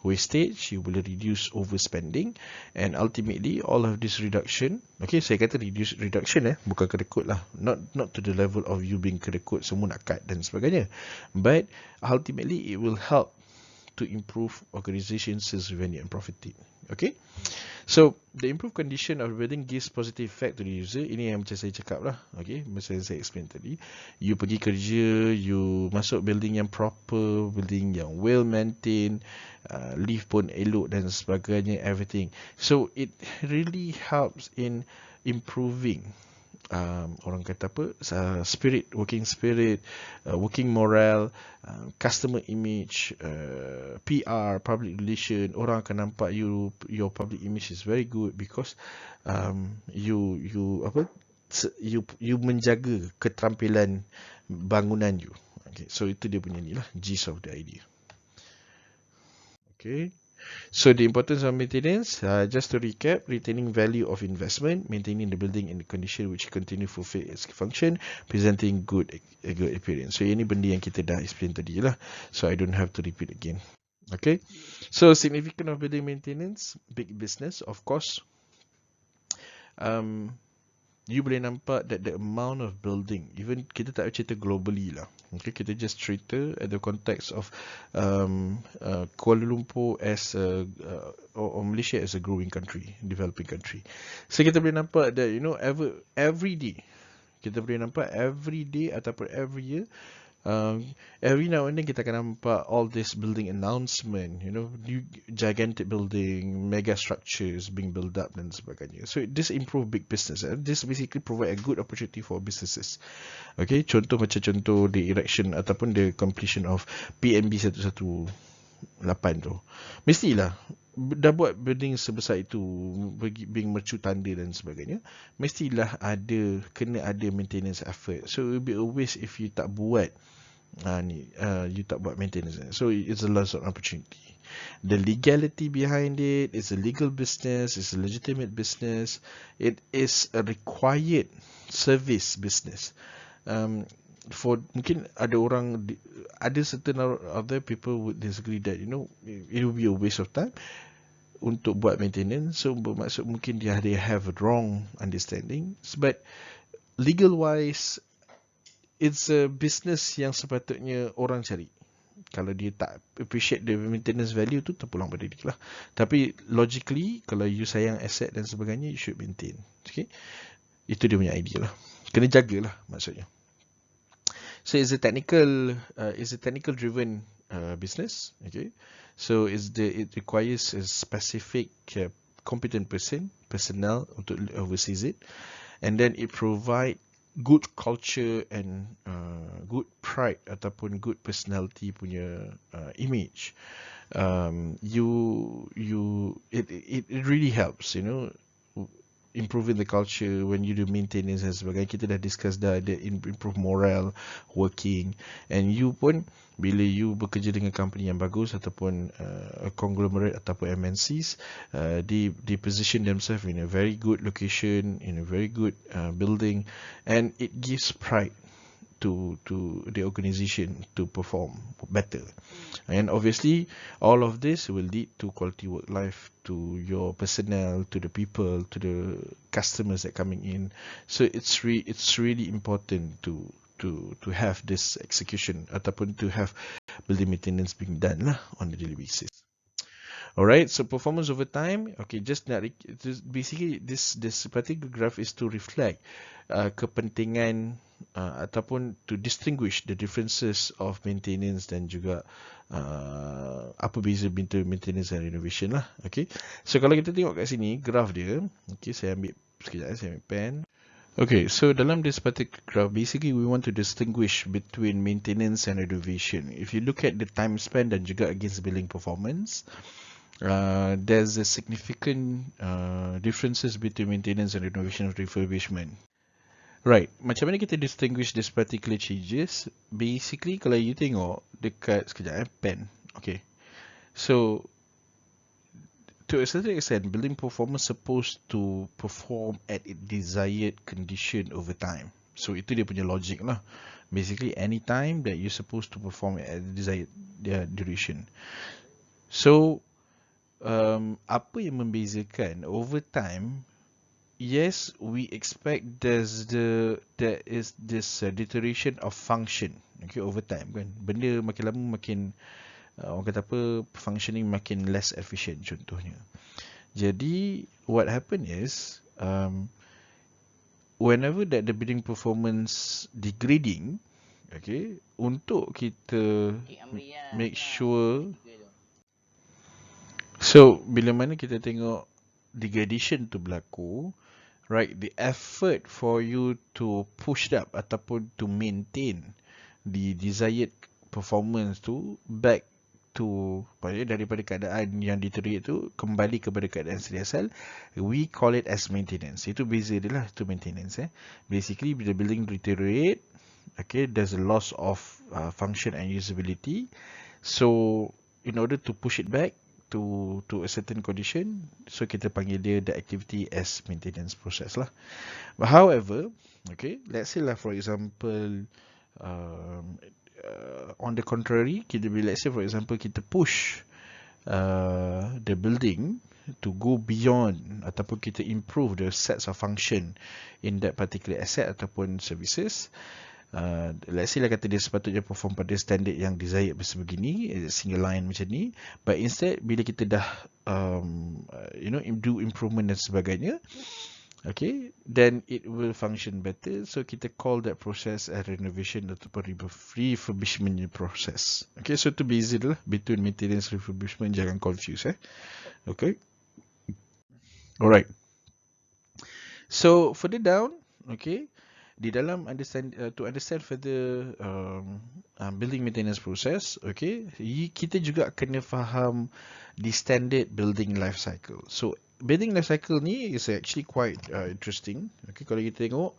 wastage, you boleh reduce overspending, and ultimately all of this reduction, okay, saya kata reduction bukan kerekut lah, not to the level of you being kerekut, semua nak cut dan sebagainya, but ultimately it will help to improve organisation sales revenue and profit. Okay, so the improved condition of the building gives positive effect to the user. Ini yang macam saya cakap lah. Okay, macam saya explain tadi, you pergi kerja, you masuk building yang proper, building yang well maintained, lift pun elok dan sebagainya, everything. So it really helps in improving orang kata apa, working spirit, working morale, customer image, PR, public relation. Orang akan nampak your public image is very good because you menjaga keterampilan bangunan you. Okay, so itu dia punya ni lah, gist of the idea. Okay, so the importance of maintenance, just to recap: retaining value of investment, maintaining the building in the condition which continue fulfill its function, presenting a good appearance. So ini benda yang kita dah explain tadi lah, so I don't have to repeat again. Okay, so significance of building maintenance, big business, of course. You boleh nampak that the amount of building, even kita tak cerita globally lah, okay, kita just cerita at the context of Kuala Lumpur as or Malaysia as a growing country, developing country. So kita boleh nampak that, you know, every day, kita boleh nampak every day ataupun every year, Every now and then kita akan nampak all this building announcement, new gigantic building, mega structures being built up dan sebagainya. So this improve big business. This basically provide a good opportunity for businesses. Okay, contoh the erection ataupun the completion of PMB 118 tu. Mestilah dah buat building sebesar itu, being mercu tanda dan sebagainya, mestilah kena ada maintenance effort. So it will be a waste if you tak buat you tak buat maintenance. So it's a loss of opportunity. The legality behind it is a legal business, it's a legitimate business, it is a required service business. For mungkin ada certain other people would disagree that it will be a waste of time untuk buat maintenance. So bermaksud mungkin they have a wrong understanding, but legal wise it's a business yang sepatutnya orang cari. Kalau dia tak appreciate the maintenance value tu, terpulang pada dia lah. Tapi logically, kalau you sayang asset dan sebagainya, you should maintain. Okay, itu dia punya idea lah. Kena jagalah maksudnya. So it's a technical driven business. Okay, so it requires a specific competent personnel untuk oversees it, and then it provide good culture and good pride ataupun good personality punya image. It really helps, improving the culture when you do maintenance dan sebagainya. Kita dah discuss dah, ada improve morale, working, and you pun bila you bekerja dengan company yang bagus ataupun a conglomerate ataupun MNCs, they position themselves in a very good location, in a very good building, and it gives pride to the organization to perform better. And obviously all of this will lead to quality work life, to your personnel, to the people, to the customers that coming in. So it's really important to have this execution ataupun to have building maintenance being done lah on a daily basis. Alright, so performance over time. Okay, basically this particular graph is to reflect kepentingan ataupun to distinguish the differences of maintenance dan juga apa beza maintenance dan renovation lah. Okay, so kalau kita tengok kat sini graph dia, okay, saya ambil sekejap, saya ambil pen. Okay, so dalam this particular graph, basically we want to distinguish between maintenance and renovation. If you look at the time spent dan juga against billing performance, there's a significant differences between maintenance and renovation or refurbishment. Right, macam mana kita distinguish this particular changes? Basically, kalau you tengok dekat sekejap pen. Okay, so to a certain extent, building performance supposed to perform at its desired condition over time. So itu dia punya logic lah. Basically, any time that you're supposed to perform at the desired duration. So apa yang membezakan over time? Yes, we expect there is this deterioration of function, okay, over time kan. Benda makin lama makin orang kata apa, functioning makin less efficient contohnya. Jadi what happen is whenever that the building performance degrading, okay, untuk kita make sure, so bila mana kita tengok degradation tu berlaku, right, the effort for you to push up ataupun to maintain the desired performance tu back to daripada keadaan yang deteriorate tu kembali kepada keadaan sedia asal, we call it as maintenance. Itu beza dia lah, tu maintenance. Basically bila building deteriorate, okay, there's a loss of function and usability. So in order to push it back to a certain condition, so kita panggil dia the activity as maintenance process lah. But however, okay, let's say lah for example on the contrary, let's say for example kita push the building to go beyond ataupun kita improve the sets of function in that particular asset ataupun services. Let's say lah kata dia sepatutnya perform pada standard yang desired sebegini, single line macam ni, but instead bila kita dah do improvement dan sebagainya, okay, then it will function better. So kita call that process a renovation ataupun refurbishment process. Okay, so tu beza lah between maintenance refurbishment, jangan confuse Okay, alright. So further down, okay, di dalam to understand further building maintenance process, okay, kita juga kena faham the standard building life cycle. So building life cycle ni is actually quite interesting. Okay, kalau kita tengok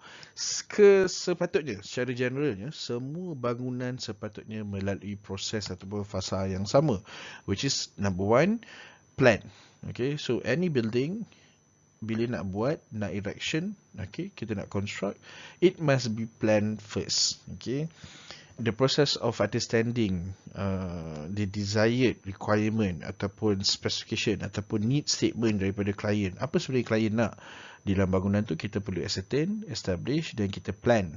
sepatutnya secara generalnya semua bangunan sepatutnya melalui proses ataupun fasa yang sama, which is number one, plan. Okay, so any building bila nak buat, nak erection, okay, kita nak construct, it must be planned first. Okay, the process of understanding the desired requirement ataupun specification ataupun need statement daripada klien, apa sebenarnya klien nak di dalam bangunan tu, kita perlu ascertain, establish, dan kita plan,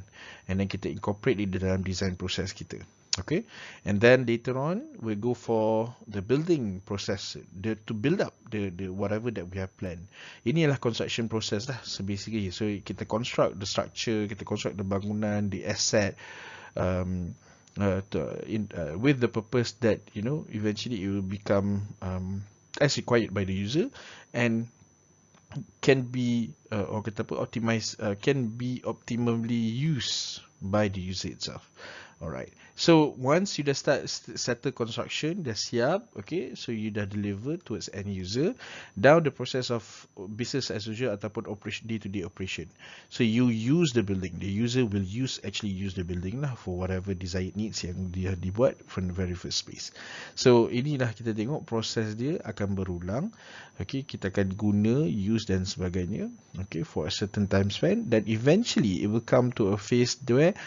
and then kita incorporate di dalam design process kita. Okay, and then later on we go for the building process, to build up the whatever that we have planned. Inilah construction process lah, so basically, so kita construct the structure, kita construct the bangunan, the asset, with the purpose that, you know, eventually it will become as required by the user and can be can be optimally used by the user itself. Alright, so once you dah settle construction, dah siap, okay, so you dah deliver towards end user, down the process of business as usual ataupun operation, day-to-day operation. So you use the building, the user will actually use the building lah for whatever desired needs yang dia dibuat from the very first place. So inilah kita tengok proses dia akan berulang, okay, kita akan guna, use dan sebagainya, okay, for a certain time span, then eventually it will come to a phase where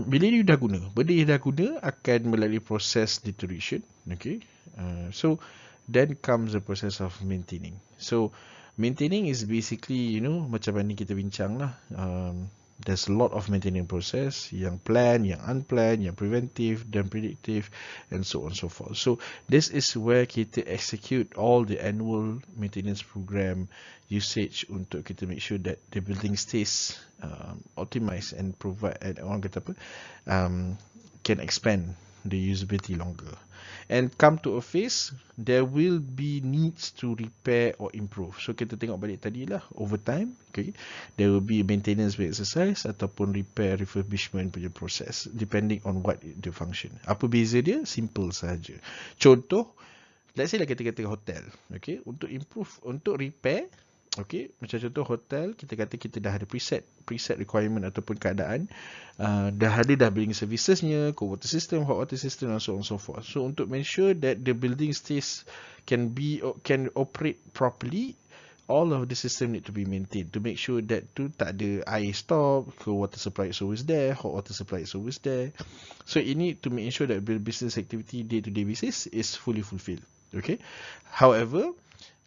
bila you dah guna, benda you dah guna akan melalui proses deterioration, okay, so then comes the process of maintaining. So maintaining is basically, you know, macam mana kita bincang lah, there's a lot of maintaining process, yang planned, yang unplanned, yang preventive, dan predictive, and so on and so forth. So this is where kita execute all the annual maintenance program usage untuk kita make sure that the building stays optimized and provide, and orang kata apa, can expand the usability longer. And come to a phase, there will be needs to repair or improve. So kita tengok balik tadi lah, over time, okay, there will be maintenance exercise ataupun repair refurbishment punya proses, depending on what the function. Apa beza dia? Simple saja. Contoh, let's say lah kita kata hotel, okay, untuk improve, untuk repair, okay, macam contoh hotel, kita kata kita dah ada preset requirement ataupun keadaan, dah ada building servicesnya, cold water system, hot water system, and so on so forth. So untuk make sure that the building stays can operate properly, all of the system need to be maintained to make sure that tu tak ada air stop, cold water supply is always there, hot water supply is always there. So you need to make sure that business activity day-to-day basis is fully fulfilled. Okay, however,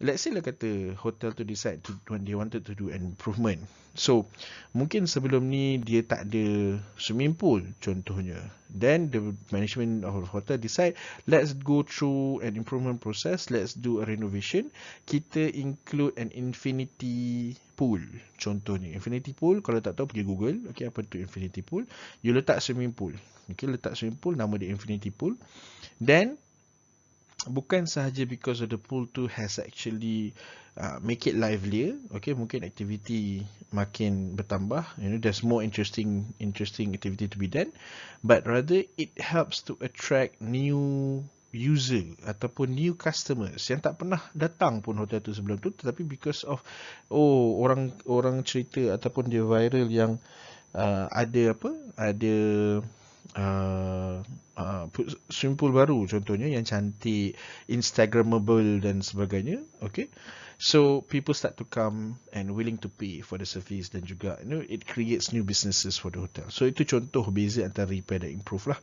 let's say lah kata hotel tu decide when they wanted to do an improvement. So mungkin sebelum ni dia tak ada swimming pool contohnya. Then the management of the hotel decide, let's go through an improvement process, let's do a renovation. Kita include an infinity pool contohnya. Infinity pool, kalau tak tahu pergi Google, okay, apa tu infinity pool. You letak swimming pool. Okay, letak swimming pool, nama dia infinity pool. Then bukan sahaja because of the pool tu has actually make it livelier, okay, mungkin activity makin bertambah, you know, there's more interesting activity to be done, but rather it helps to attract new user ataupun new customers yang tak pernah datang pun hotel tu sebelum tu, tetapi because of orang cerita ataupun dia viral yang ada swimming pool baru contohnya yang cantik, instagramable dan sebagainya, okay, so people start to come and willing to pay for the service, dan juga, you know, it creates new businesses for the hotel. So itu contoh beza antara repair dan improve lah,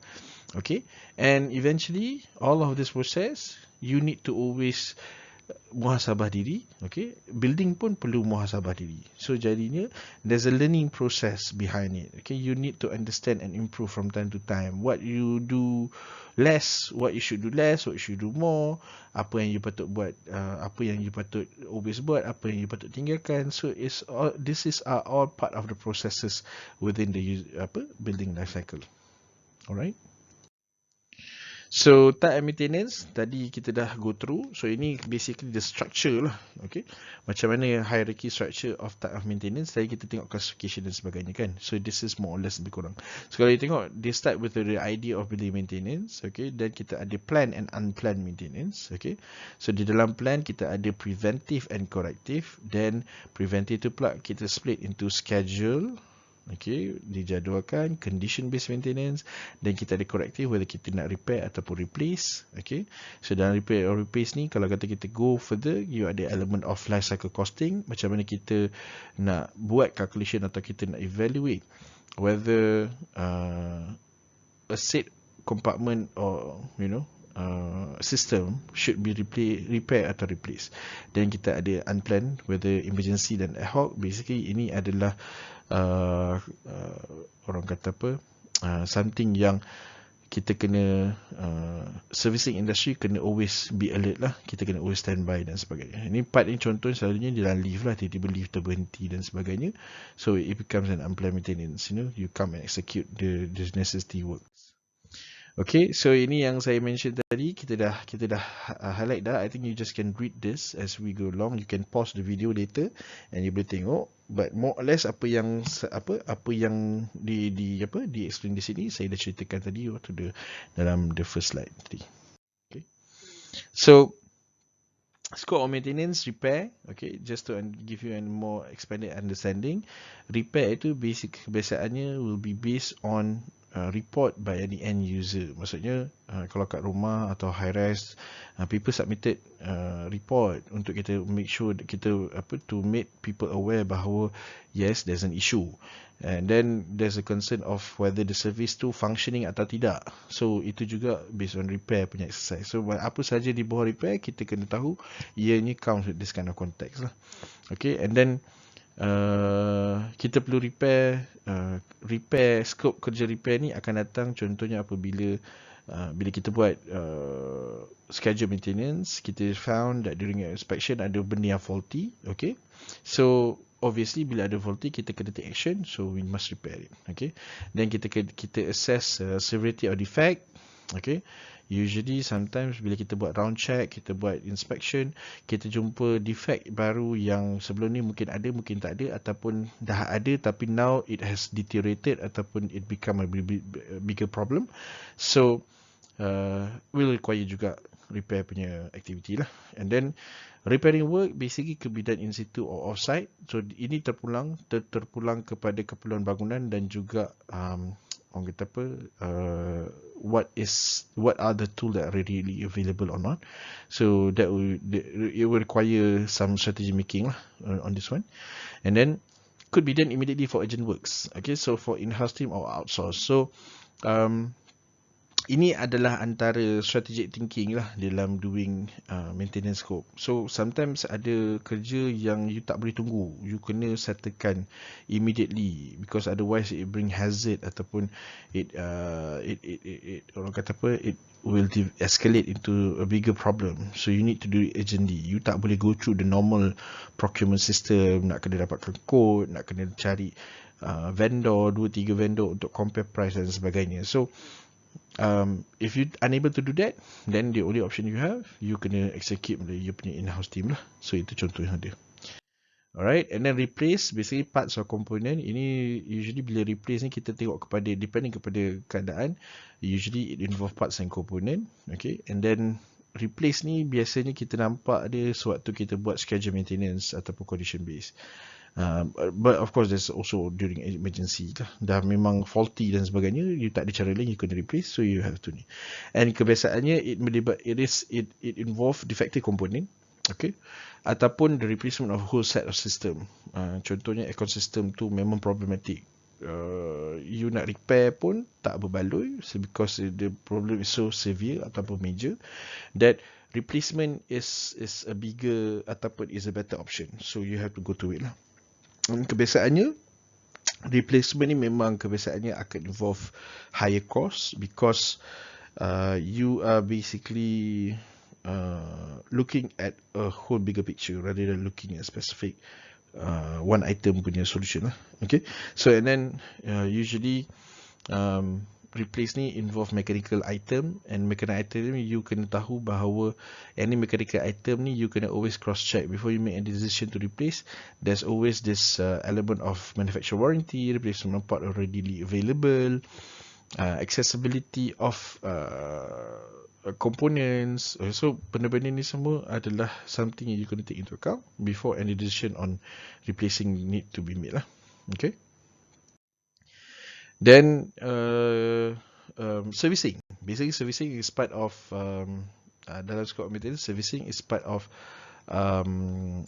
okay, and eventually all of this process you need to always muhasabah diri, okay, building pun perlu muhasabah diri. So jadinya there's a learning process behind it. Okay, you need to understand and improve from time to time. What you do less, what you should do less, what you should do more, apa yang you patut buat, apa yang you patut always buat, apa yang you patut tinggalkan. So it's all, this is are all part of the processes within the building life cycle. Alright. So type and maintenance tadi kita dah go through. So ini basically the structure lah. Okay, macam mana hierarchy structure of type of maintenance. Tadi kita tengok classification dan sebagainya kan. So this is more or less lebih kurang. So kalau you tengok, they start with the idea of building maintenance. Okay, dan kita ada planned and unplanned maintenance. Okay, so di dalam plan kita ada preventive and corrective. Then preventive tu pula kita split into schedule, okay, dijadualkan, condition based maintenance, dan kita ada corrective, whether kita nak repair ataupun replace. Okay, so dalam repair or replace ni, kalau kata kita go further, you ada element of life cycle costing, macam mana kita nak buat calculation atau kita nak evaluate whether a set compartment or system should be repair atau replace. Dan kita ada unplanned, whether emergency dan ad hoc. Basically ini adalah orang kata apa, something yang kita kena servicing industry kena always be alert lah, kita kena always standby dan sebagainya. Ini part ni contoh selalunya dalam lift lah, tiba-tiba lift terberhenti dan sebagainya. So it becomes an unplanned maintenance, you come and execute the necessary works. Okay, so ini yang saya mention tadi, kita dah highlight dah. I think you just can read this as we go along. You can pause the video later and you boleh tengok. But more or less apa yang di explain di sini saya dah ceritakan tadi waktu dalam the first slide tadi. Okay. So scope of maintenance, repair. Okay, just to give you a more expanded understanding, repair itu basic kebiasaannya will be based on report by any end user. Maksudnya kalau kat rumah atau high rise, people submitted report untuk kita make sure kita to make people aware bahawa yes, there's an issue, and then there's a concern of whether the service tu functioning atau tidak. So itu juga based on repair punya exercise. So apa saja di bawah repair kita kena tahu, ianya counts with this kind of context lah. Okay, and then kita perlu repair scope kerja repair ni akan datang contohnya apabila bila kita buat schedule maintenance, kita found that during inspection ada benda yang faulty. Okay, so obviously bila ada faulty kita kena take action, so we must repair it. Okay, then kita assess severity of defect. Okay, usually sometimes bila kita buat round check, kita buat inspection, kita jumpa defect baru yang sebelum ni mungkin ada, mungkin tak ada, ataupun dah ada tapi now it has deteriorated ataupun it become a bigger problem. So will require juga repair punya activity lah. And then repairing work basically could be done in situ or off-site. So ini terpulang kepada keperluan bangunan dan juga orang kata apa, what are the tools that are readily available or not. So it will require some strategy making lah on this one. And then could be done immediately for urgent works. Okay, so for in-house team or outsource. So ini adalah antara strategic thinking lah dalam doing maintenance scope. So sometimes ada kerja yang you tak boleh tunggu, you kena settlekan immediately, because otherwise it bring hazard ataupun it orang kata apa, it will escalate into a bigger problem. So you need to do it urgently. You tak boleh go through the normal procurement system, nak kena dapatkan code, nak kena cari vendor, 2-3 vendor untuk compare price dan sebagainya. So if you unable to do that, then the only option you have, you kena execute you punya in-house team lah. So itu contoh yang ada. Alright, and then replace basically parts or component. Ini usually bila replace ni kita tengok kepada, depending kepada keadaan, usually it involve parts and component. Okay, and then replace ni biasanya kita nampak dia sewaktu kita buat schedule maintenance ataupun condition based. But of course there's also during emergency lah, dah memang faulty dan sebagainya, you tak ada cara lain, you kena replace, so you have to ni. And kebiasaannya it involve defective component, okay, ataupun the replacement of whole set of system. Contohnya aircon system tu memang problematic, you nak repair pun tak berbaloi, because the problem is so severe ataupun major that replacement is a bigger ataupun is a better option. So you have to go to it lah. Kebiasaannya replacement ni memang kebiasaannya akan involve higher cost because you are basically looking at a whole bigger picture rather than looking at specific one item punya solution lah. Okay, so and then usually replace ni involve mechanical item, and mechanical item ni you kena tahu bahawa any mechanical item ni you kena always cross check before you make a decision to replace. There's always this element of manufacturer warranty, replacement part already available, accessibility of components. So benda-benda ni semua adalah something you kena take into account before any decision on replacing need to be made lah. Okay. Then servicing. Basically servicing is part of dalam scope of maintenance. Servicing is part of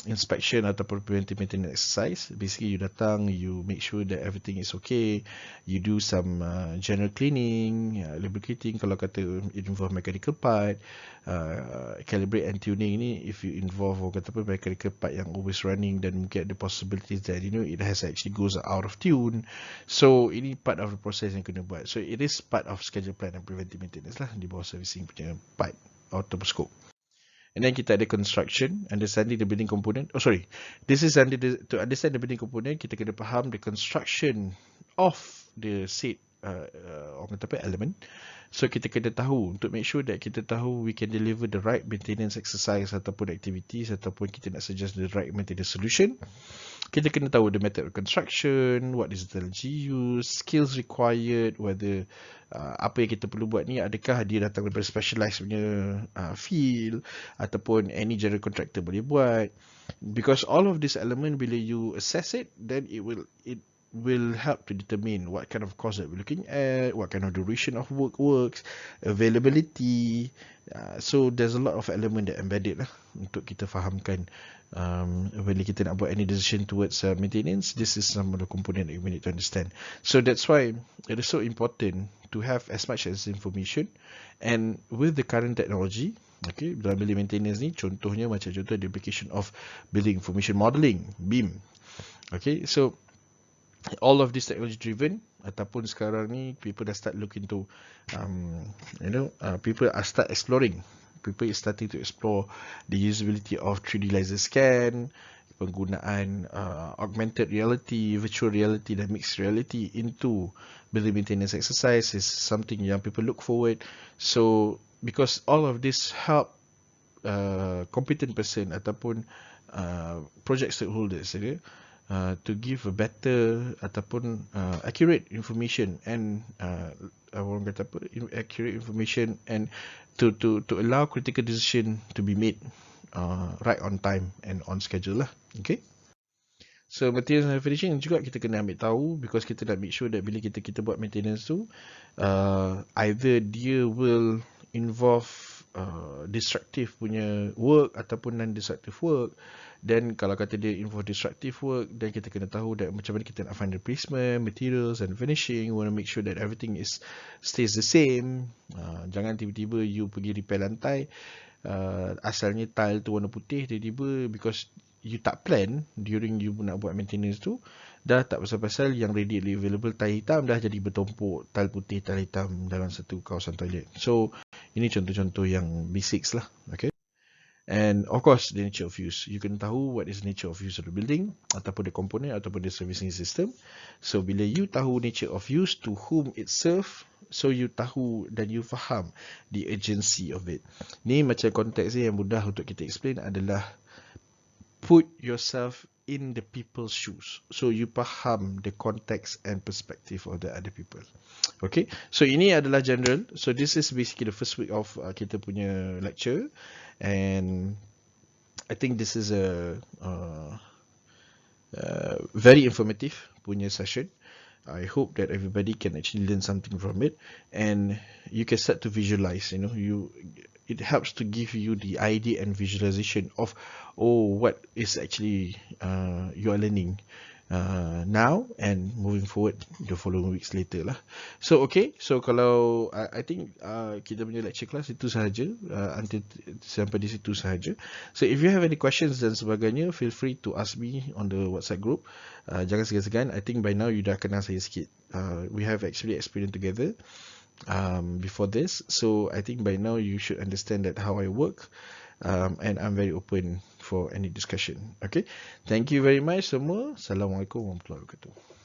inspection ataupun preventive maintenance exercise. Basically you datang, you make sure that everything is okay, you do some general cleaning, lubricating kalau kata involve mechanical part, calibrate and tuning ni if you involve orang kata apa mechanical part yang always running, then mungkin ada possibilities that it has actually goes out of tune. So ini part of the process yang kena buat. So it is part of schedule plan and preventive maintenance lah di bawah servicing punya part ataupun scope. And then kita ada construction, understanding the building component. Oh sorry, this is under to understand the building component, kita kena faham the construction of the said orang kata apa element. So kita kena tahu untuk make sure that kita tahu we can deliver the right maintenance exercise ataupun activities ataupun kita nak suggest the right maintenance solution. Kita kena tahu the method of construction, what is the technology used, skills required, whether apa yang kita perlu buat ni adakah dia datang daripada specialized punya field ataupun any general contractor boleh buat. Because all of this element bila you assess it, then it will help to determine what kind of cost that we're looking at, what kind of duration of works, availability. So there's a lot of element that embedded lah untuk kita fahamkan when kita nak buat any decision towards maintenance. This is some of the component that we need to understand. So that's why it is so important to have as much as information. And with the current technology, okay, dalam building maintenance ni contohnya macam contoh the application of building information modeling, BIM. Okay, so all of this technology driven ataupun sekarang ni people dah start look into people are start exploring, people is starting to explore the usability of 3D laser scan, penggunaan augmented reality, virtual reality dan mixed reality into building maintenance exercise is something yang people look forward. So because all of this help competent person ataupun project stakeholders to give a better ataupun accurate information and orang kata apa accurate information and to allow critical decision to be made right on time and on schedule lah. Okay. So materials and finishing juga kita kena ambil tahu because kita nak make sure that bila kita buat maintenance tu either dia will involve destructive punya work ataupun non-destructive work. Then kalau kata dia involve destructive work, then kita kena tahu that macam mana kita nak find replacement, materials and finishing. We want to make sure that everything stays the same. Jangan tiba-tiba you pergi repair lantai, asalnya tile tu warna putih, tiba-tiba because you tak plan during you nak buat maintenance tu, dah tak pasal-pasal yang readily available tile hitam dah jadi bertumpuk tile putih, tile hitam dalam satu kawasan toilet. So ini contoh-contoh yang basics lah. Okay. And of course the nature of use, you can tahu what is the nature of use of the building ataupun the component ataupun the servicing system. So bila you tahu nature of use, to whom it serve, so you tahu dan you faham the urgency of it. Ni macam konteks yang mudah untuk kita explain adalah put yourself in the people's shoes. So you faham the context and perspective of the other people. Okay, so ini adalah general. So this is basically the first week of kita punya lecture, and I think this is a very informative punya session. I hope that everybody can actually learn something from it, and you can start to visualize. It helps to give you the idea and visualization of what is actually you are learning now and moving forward the following weeks later lah. So okay, so kalau I think kita punya lecture class itu sahaja, until sampai di situ sahaja. So if you have any questions dan sebagainya, feel free to ask me on the WhatsApp group. Jangan segan-segan. I think by now you dah kenal saya sikit. We have actually experienced together before this, so I think by now you should understand that how I work, and I'm very open for any discussion. Okay, thank you very much semua. Assalamualaikum warahmatullahi wabarakatuh.